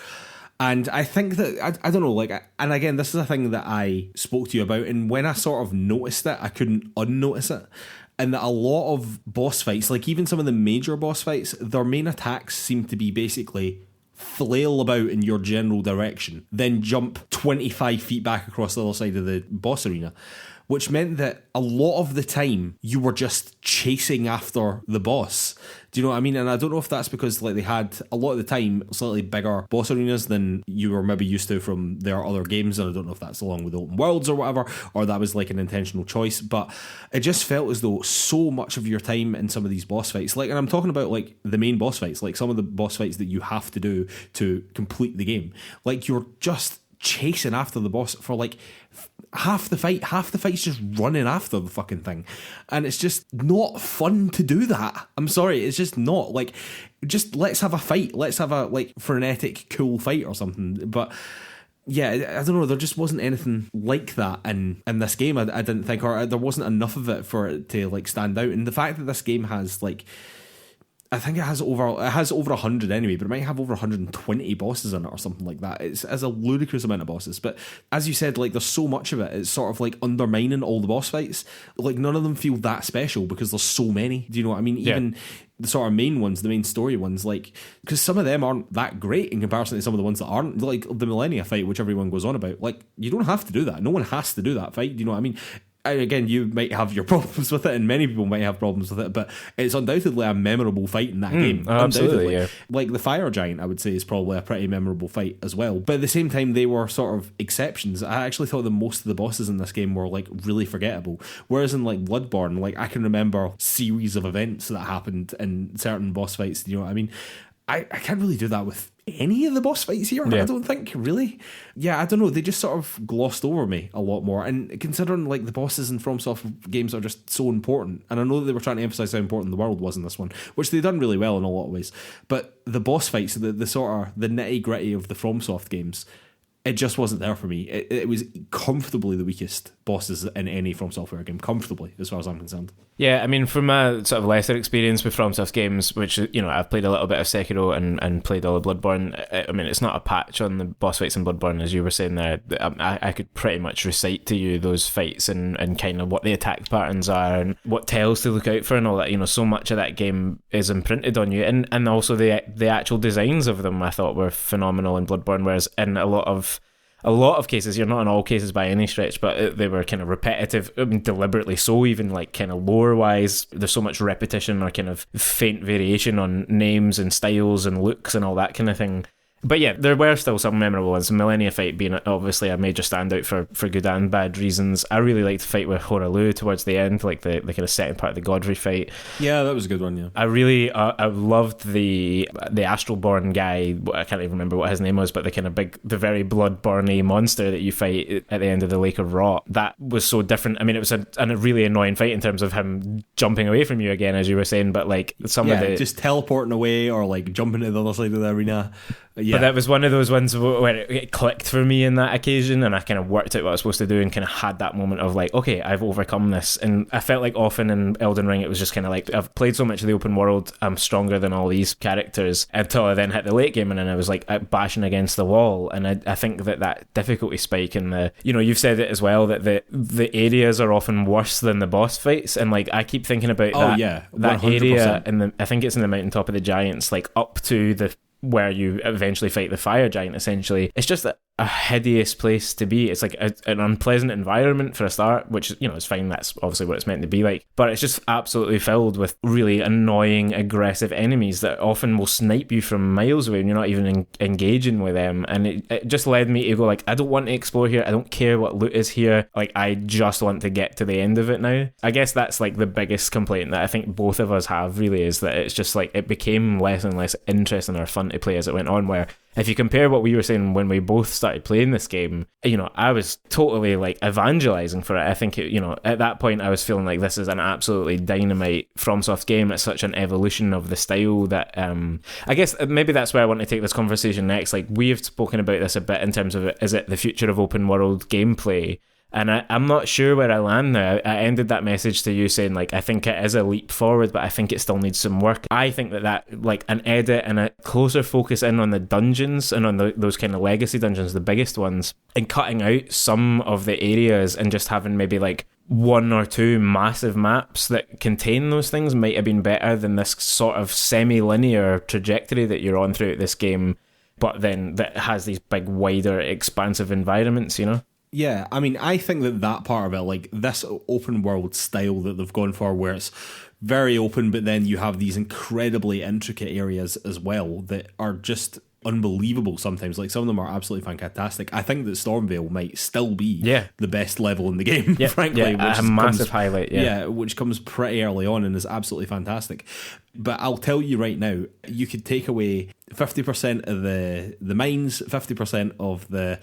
And I think that, I don't know, and again, this is a thing that I spoke to you about, and when I sort of noticed it, I couldn't unnotice it. And that a lot of boss fights, even some of the major boss fights, their main attacks seem to be basically flail about in your general direction, then jump 25 feet back across the other side of the boss arena, which meant that a lot of the time you were just chasing after the boss. Do you know what I mean? And I don't know if that's because they had a lot of the time slightly bigger boss arenas than you were maybe used to from their other games, and I don't know if that's along with open worlds or whatever, or that was an intentional choice, but it just felt as though so much of your time in some of these boss fights, and I'm talking about the main boss fights, some of the boss fights that you have to do to complete the game, you're just chasing after the boss for half the fight's just running after the fucking thing, and it's just not fun to do that. I'm sorry, it's just not. Just let's have a fight, let's have a frenetic cool fight or something. But yeah, I don't know, there just wasn't anything like that in this game. I didn't think, or there wasn't enough of it for it to stand out. And the fact that this game has I think it has over 100 anyway, but it might have over 120 bosses in it or something like that. It's a ludicrous amount of bosses. But as you said, there's so much of it, it's sort of undermining all the boss fights. None of them feel that special because there's so many. Do you know what I mean? Yeah. Even the sort of main ones, the main story ones, because some of them aren't that great in comparison to some of the ones that aren't. The Millennia fight, which everyone goes on about. You don't have to do that. No one has to do that fight. Do you know what I mean? And again, you might have your problems with it, and many people might have problems with it, but it's undoubtedly a memorable fight in that game. Absolutely, yeah. Like the Fire Giant, I would say, is probably a pretty memorable fight as well. But at the same time, they were sort of exceptions. I actually thought that most of the bosses in this game were like really forgettable. Whereas in like Bloodborne, like I can remember series of events that happened in certain boss fights. You know what I mean? I can't really do that with any of the boss fights here, I don't think, really. Yeah, I don't know, they just sort of glossed over me a lot more, and considering like the bosses in FromSoftware games are just so important, and I know that they were trying to emphasise how important the world was in this one, which they've done really well in a lot of ways, but the boss fights, the sort of the nitty gritty of the FromSoft games, it just wasn't there for me. It was comfortably the weakest bosses in any FromSoftware game, comfortably, as far as I'm concerned. Yeah, I mean, from my sort of lesser experience with FromSoft games, which, you know, I've played a little bit of Sekiro and played all of Bloodborne, I mean, it's not a patch on the boss fights in Bloodborne, as you were saying there. I could pretty much recite to you those fights and kind of what the attack patterns are and what tells to look out for and all that. You know, so much of that game is imprinted on you. And also the actual designs of them, I thought, were phenomenal in Bloodborne, whereas in a lot of cases, you're not in all cases by any stretch, but they were kind of repetitive, I mean, deliberately so, even like kind of lore-wise. There's so much repetition or kind of faint variation on names and styles and looks and all that kind of thing. But yeah, there were still some memorable ones. Millennia Fight being obviously a major standout for good and bad reasons. I really liked the fight with Horalu towards the end, like the kind of second part of the Godfrey fight. Yeah, that was a good one, yeah. I really I loved the Astralborn guy. I can't even remember what his name was, but the kind of the very bloodborne monster that you fight at the end of the Lake of Rot. That was so different. I mean, it was a really annoying fight in terms of him jumping away from you again, as you were saying, but like some of the... just teleporting away or like jumping to the other side of the arena. Yeah. But that was one of those ones where it clicked for me in that occasion, and I kind of worked out what I was supposed to do and kind of had that moment of like, okay, I've overcome this. And I felt like often in Elden Ring, it was just kind of like, I've played so much of the open world, I'm stronger than all these characters, until I then hit the late game and then I was like bashing against the wall. And I think that difficulty spike in the, you know, you've said it as well, that the areas are often worse than the boss fights. And like, I keep thinking about that area, and I think it's in the mountaintop of the giants, like up to the where you eventually fight the fire giant, essentially. It's just a hideous place to be. It's like an unpleasant environment for a start, which, you know, is fine. That's obviously what it's meant to be like. But it's just absolutely filled with really annoying, aggressive enemies that often will snipe you from miles away and you're not even engaging with them. And it just led me to go like, I don't want to explore here. I don't care what loot is here. Like, I just want to get to the end of it now. I guess that's like the biggest complaint that I think both of us have, really, is that it's just like, it became less and less interesting or fun to play as it went on, where if you compare what we were saying when we both started playing this game, you know, I was totally like evangelizing for it. I think, you know, at that point I was feeling like this is an absolutely dynamite FromSoft game. It's such an evolution of the style that I guess maybe that's where I want to take this conversation next. Like, we have spoken about this a bit in terms of, is it the future of open world gameplay? And I'm not sure where I land now. I ended that message to you saying, like, I think it is a leap forward, but I think it still needs some work. I think that like, an edit and a closer focus in on the dungeons and on those kind of legacy dungeons, the biggest ones, and cutting out some of the areas and just having maybe, like, one or two massive maps that contain those things might have been better than this sort of semi-linear trajectory that you're on throughout this game, but then that has these big, wider, expansive environments, you know? Yeah, I mean, I think that part of it, like this open world style that they've gone for, where it's very open, but then you have these incredibly intricate areas as well that are just unbelievable sometimes. Like, some of them are absolutely fantastic. I think that Stormvale might still be the best level in the game, frankly. Yeah, a massive highlight, Yeah, which comes pretty early on and is absolutely fantastic. But I'll tell you right now, you could take away 50% of the mines, 50% of the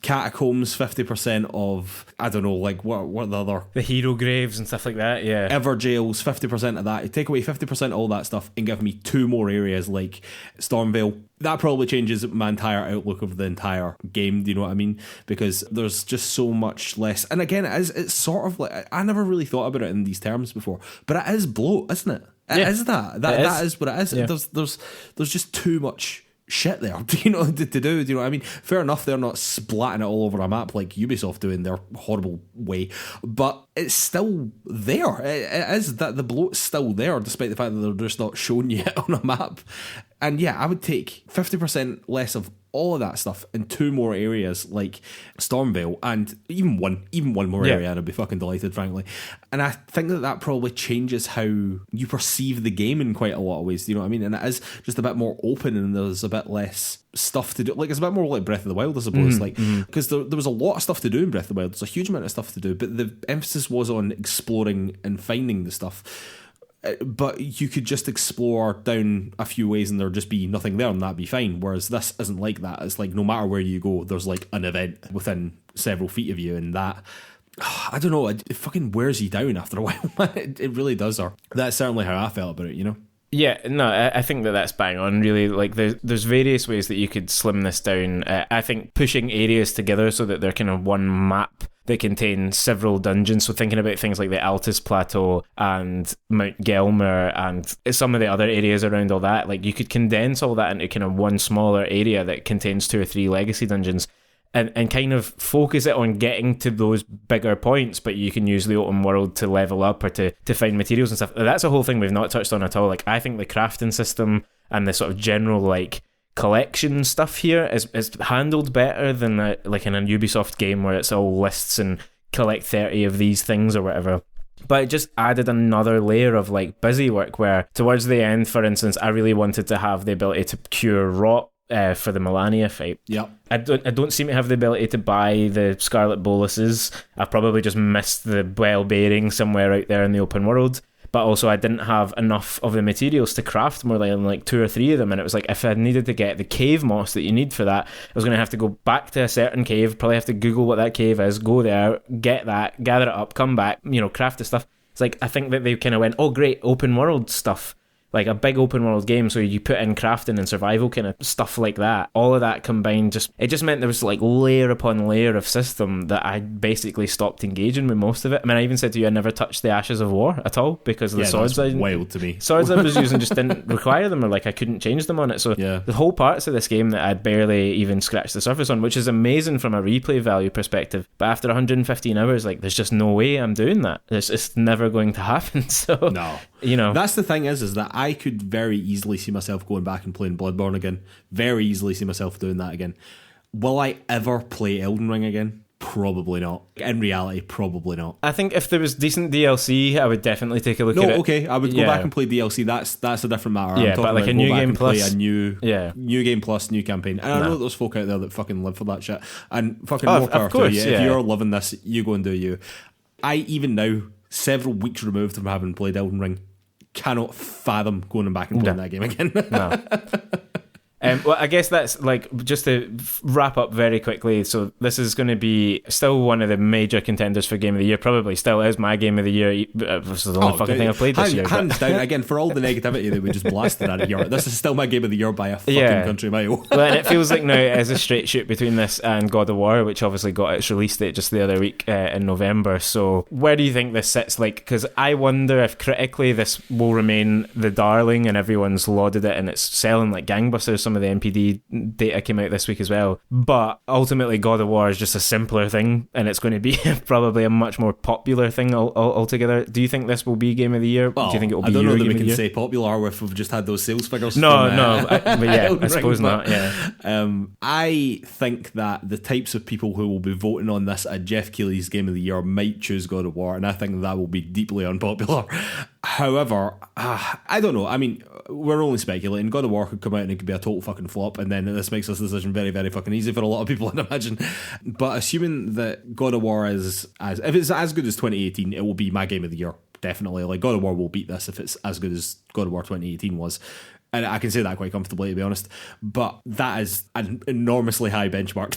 catacombs, 50% of, I don't know, like what the other, the hero graves and stuff like that, yeah, ever jails, 50% of that. You take away 50% of all that stuff and give me two more areas like Stormvale. That probably changes my entire outlook of the entire game, do you know what I mean? Because there's just so much less. And again, it's sort of like, I never really thought about it in these terms before, but it is bloat, isn't it? It is that. That is what it is. Yeah. There's just too much shit there, you know, to do. Do you know what I mean? Fair enough, they're not splatting it all over a map like Ubisoft do in their horrible way, but it's still there. It is that the bloat's still there, despite the fact that they're just not showing you it on a map. And yeah, I would take 50% less of all of that stuff in 2 more areas like Stormvale, and even one more area, and I'd be fucking delighted, frankly. And I think that probably changes how you perceive the game in quite a lot of ways. Do you know what I mean? And it is just a bit more open, and there's a bit less stuff to do. Like, it's a bit more like Breath of the Wild, I suppose. Because there was a lot of stuff to do in Breath of the Wild. There's a huge amount of stuff to do, but the emphasis was on exploring and finding the stuff. But you could just explore down a few ways and there'd just be nothing there, and that'd be fine. Whereas this isn't like that. It's like no matter where you go, there's like an event within several feet of you, and that, I don't know, it fucking wears you down after a while. It really does. Or that's certainly how I felt about it, you know? Yeah, no, I think that's bang on, really. Like, there's various ways that you could slim this down. I think pushing areas together so that they're kind of one map that contains several dungeons. So thinking about things like the Altus Plateau and Mount Gelmir and some of the other areas around all that, like, you could condense all that into kind of one smaller area that contains 2 or 3 legacy dungeons. And kind of focus it on getting to those bigger points, but you can use the open world to level up or to find materials and stuff. That's a whole thing we've not touched on at all. Like, I think the crafting system and the sort of general, like, collection stuff here is handled better than like in a Ubisoft game where it's all lists and collect 30 of these things or whatever. But it just added another layer of, like, busy work where towards the end, for instance, I really wanted to have the ability to cure rot for the Melania fight. Yeah, I don't seem to have the ability to buy the Scarlet Boluses. I've probably just missed the Well Bearing somewhere out there in the open world. But also I didn't have enough of the materials to craft more than like 2 or 3 of them. And it was like, if I needed to get the cave moss that you need for that, I was going to have to go back to a certain cave, probably have to Google what that cave is, go there, get that, gather it up, come back, craft the stuff. It's like, I think that they kind of went, oh great, open world stuff. Like a big open world game, so you put in crafting and survival kind of stuff like that. All of that combined, it just meant there was like layer upon layer of system that I basically stopped engaging with most of it. I mean, I even said to you, I never touched the Ashes of War at all because of the swords. That's wild to me. Swords I was using just didn't require them, or like I couldn't change them on it. So the whole parts of this game that I'd barely even scratched the surface on, which is amazing from a replay value perspective. But after 115 hours, like, there's just no way I'm doing that. It's never going to happen. So no, that's the thing is that I could very easily see myself going back and playing Bloodborne again. Very easily see myself doing that again. Will I ever play Elden Ring again? Probably not. In reality, probably not. I think if there was decent DLC, I would definitely take a look at it. Okay, I would go back and play DLC. That's a different matter. Yeah, but like a new game plus, play a new game plus new campaign. And I know there's folk out there that fucking live for that shit. And fucking more power to you. If you're loving this, you go and do you. I, even now, several weeks removed from having played Elden Ring, cannot fathom going back and playing that game again. No. Well, I guess that's like, just to wrap up very quickly. So this is going to be still one of the major contenders for Game of the Year. Probably still is my Game of the Year. This is the only fucking thing I've played this year. Hands down, again, for all the negativity that we just blasted out of here, this is still my Game of the Year by a fucking country mile. Well, and it feels like now it is a straight shoot between this and God of War, which obviously got its release date just the other week in November. So where do you think this sits? Like, because I wonder if critically this will remain the darling and everyone's lauded it and it's selling like gangbusters. Some of the NPD data came out this week as well, but ultimately God of War is just a simpler thing and it's going to be probably a much more popular thing altogether. Do you think this will be Game of the Year? Well, do you think it will be? I don't know that we can say popular if we've just had those sales figures. But yeah, I suppose not. I think that the types of people who will be voting on this at Jeff Keighley's Game of the Year might choose God of War, and I think that will be deeply unpopular. However, I don't know. I mean, we're only speculating. God of War could come out and it could be a total fucking flop, and then this makes this decision very, very fucking easy for a lot of people, I'd imagine. But assuming that God of War is if it's as good as 2018, it will be my Game of the Year, definitely. Like, God of War will beat this if it's as good as God of War 2018 was. And I can say that quite comfortably, to be honest. But that is an enormously high benchmark.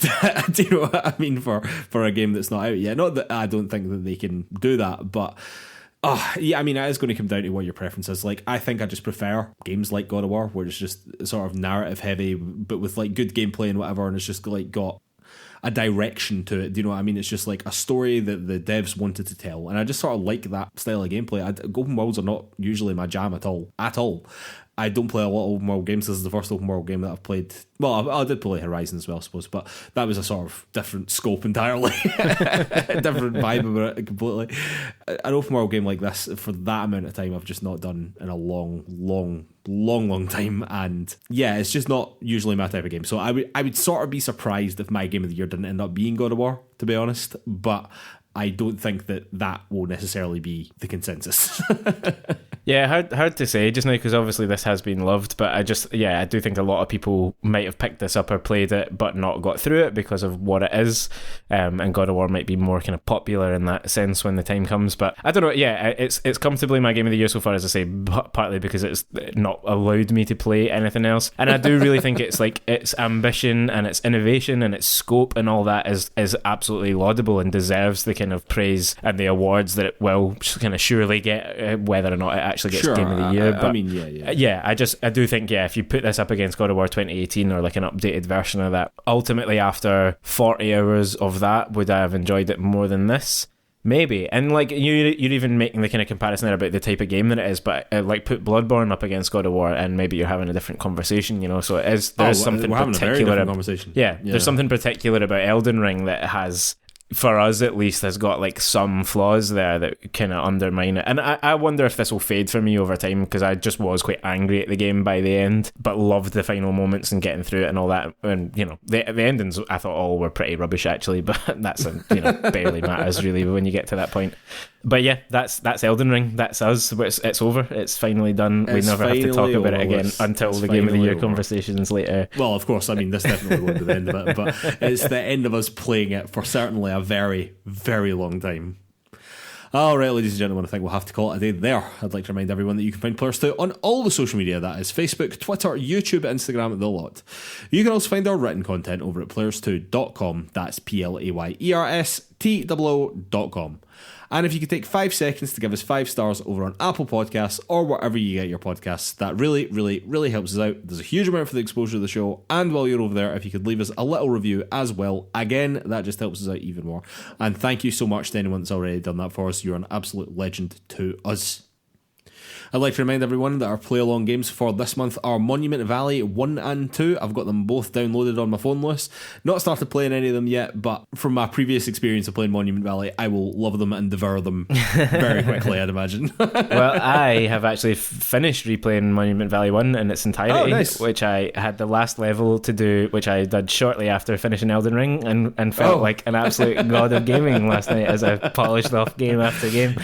Do you know what I mean? For a game that's not out yet. Not that I don't think that they can do that, but yeah, I mean, it is going to come down to what your preference is. Like, I think I just prefer games like God of War, where it's just sort of narrative heavy, but with like good gameplay and whatever, and it's just like got a direction to it. Do you know what I mean? It's just like a story that the devs wanted to tell, and I just sort of like that style of gameplay. Open worlds are not usually my jam at all. I don't play a lot of open world games. This is the first open world game that I've played. Well, I did play Horizon as well, I suppose, but that was a sort of different scope entirely. Different vibe about it completely. An open world game like this, for that amount of time, I've just not done in a long time. And yeah, it's just not usually my type of game. So I would sort of be surprised if my game of the year didn't end up being God of War, to be honest. But I don't think that will necessarily be the consensus. Yeah, hard to say just now, because obviously this has been loved, but I do think a lot of people might have picked this up or played it but not got through it because of what it is, and God of War might be more kind of popular in that sense when the time comes. But I don't know, yeah, it's comfortably my game of the year so far, as I say, partly because it's not allowed me to play anything else, and I do really think it's like its ambition and its innovation and its scope and all that is absolutely laudable and deserves the kind of praise and the awards that it will kind of surely get, whether or not it actually gets Game of the Year. But I mean, yeah. I do think, if you put this up against God of War 2018 or like an updated version of that, ultimately after 40 hours of that, would I have enjoyed it more than this? Maybe. And like you're even making the kind of comparison there about the type of game that it is, but like put Bloodborne up against God of War and maybe you're having a different conversation, so there's something particular conversation. Yeah, there's something particular about Elden Ring that has, for us at least, has got like some flaws there that kind of undermine it. And I wonder if this will fade for me over time, because I just was quite angry at the game by the end, but loved the final moments and getting through it and all that. And the endings I thought all were pretty rubbish actually, but that's barely matters really when you get to that point. But yeah, that's Elden Ring. That's us. It's over. It's finally done. We never have to talk about it again until the Game of the Year conversations later. Well, of course, I mean, this definitely won't be the end of it, but it's the end of us playing it for certainly a very, very long time. All right, ladies and gentlemen, I think we'll have to call it a day there. I'd like to remind everyone that you can find PlayersToo on all the social media. That is Facebook, Twitter, YouTube, Instagram, the lot. You can also find our written content over at PlayersToo.com. That's PlayerStoo.com. And if you could take 5 seconds to give us 5 stars over on Apple Podcasts or wherever you get your podcasts, that really, really, really helps us out. There's a huge amount for the exposure of the show. And while you're over there, if you could leave us a little review as well, again, that just helps us out even more. And thank you so much to anyone that's already done that for us. You're an absolute legend to us. I'd like to remind everyone that our play-along games for this month are Monument Valley 1 and 2. I've got them both downloaded on my phone list. Not started playing any of them yet, but from my previous experience of playing Monument Valley, I will love them and devour them very quickly, I'd imagine. Well, I have actually finished replaying Monument Valley 1 in its entirety, which I had the last level to do, which I did shortly after finishing Elden Ring, and felt like an absolute god of gaming last night as I polished off game after game.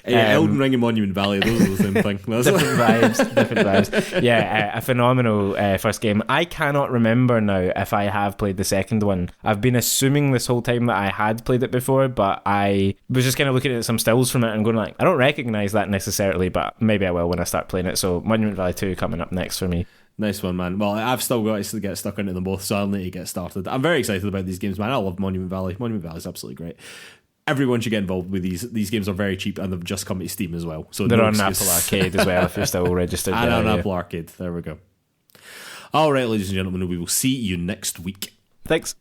Elden Ring and Monument Valley, those are the same thing. Different vibes. Yeah, a phenomenal first game. I cannot remember now if I have played the second one. I've been assuming this whole time that I had played it before, but I was just kind of looking at some stills from it and going like, I don't recognise that necessarily, but maybe I will when I start playing it. So Monument Valley 2 coming up next for me. Nice one, man. Well, I've still got to get stuck into them both, so I'll need to get started. I'm very excited about these games, man. I love Monument Valley. Monument Valley is absolutely great. Everyone should get involved with these. These games are very cheap and they've just come to Steam as well. So they're on Apple Arcade as well if you're still registered. And on Apple Arcade. There we go. All right, ladies and gentlemen, we will see you next week. Thanks.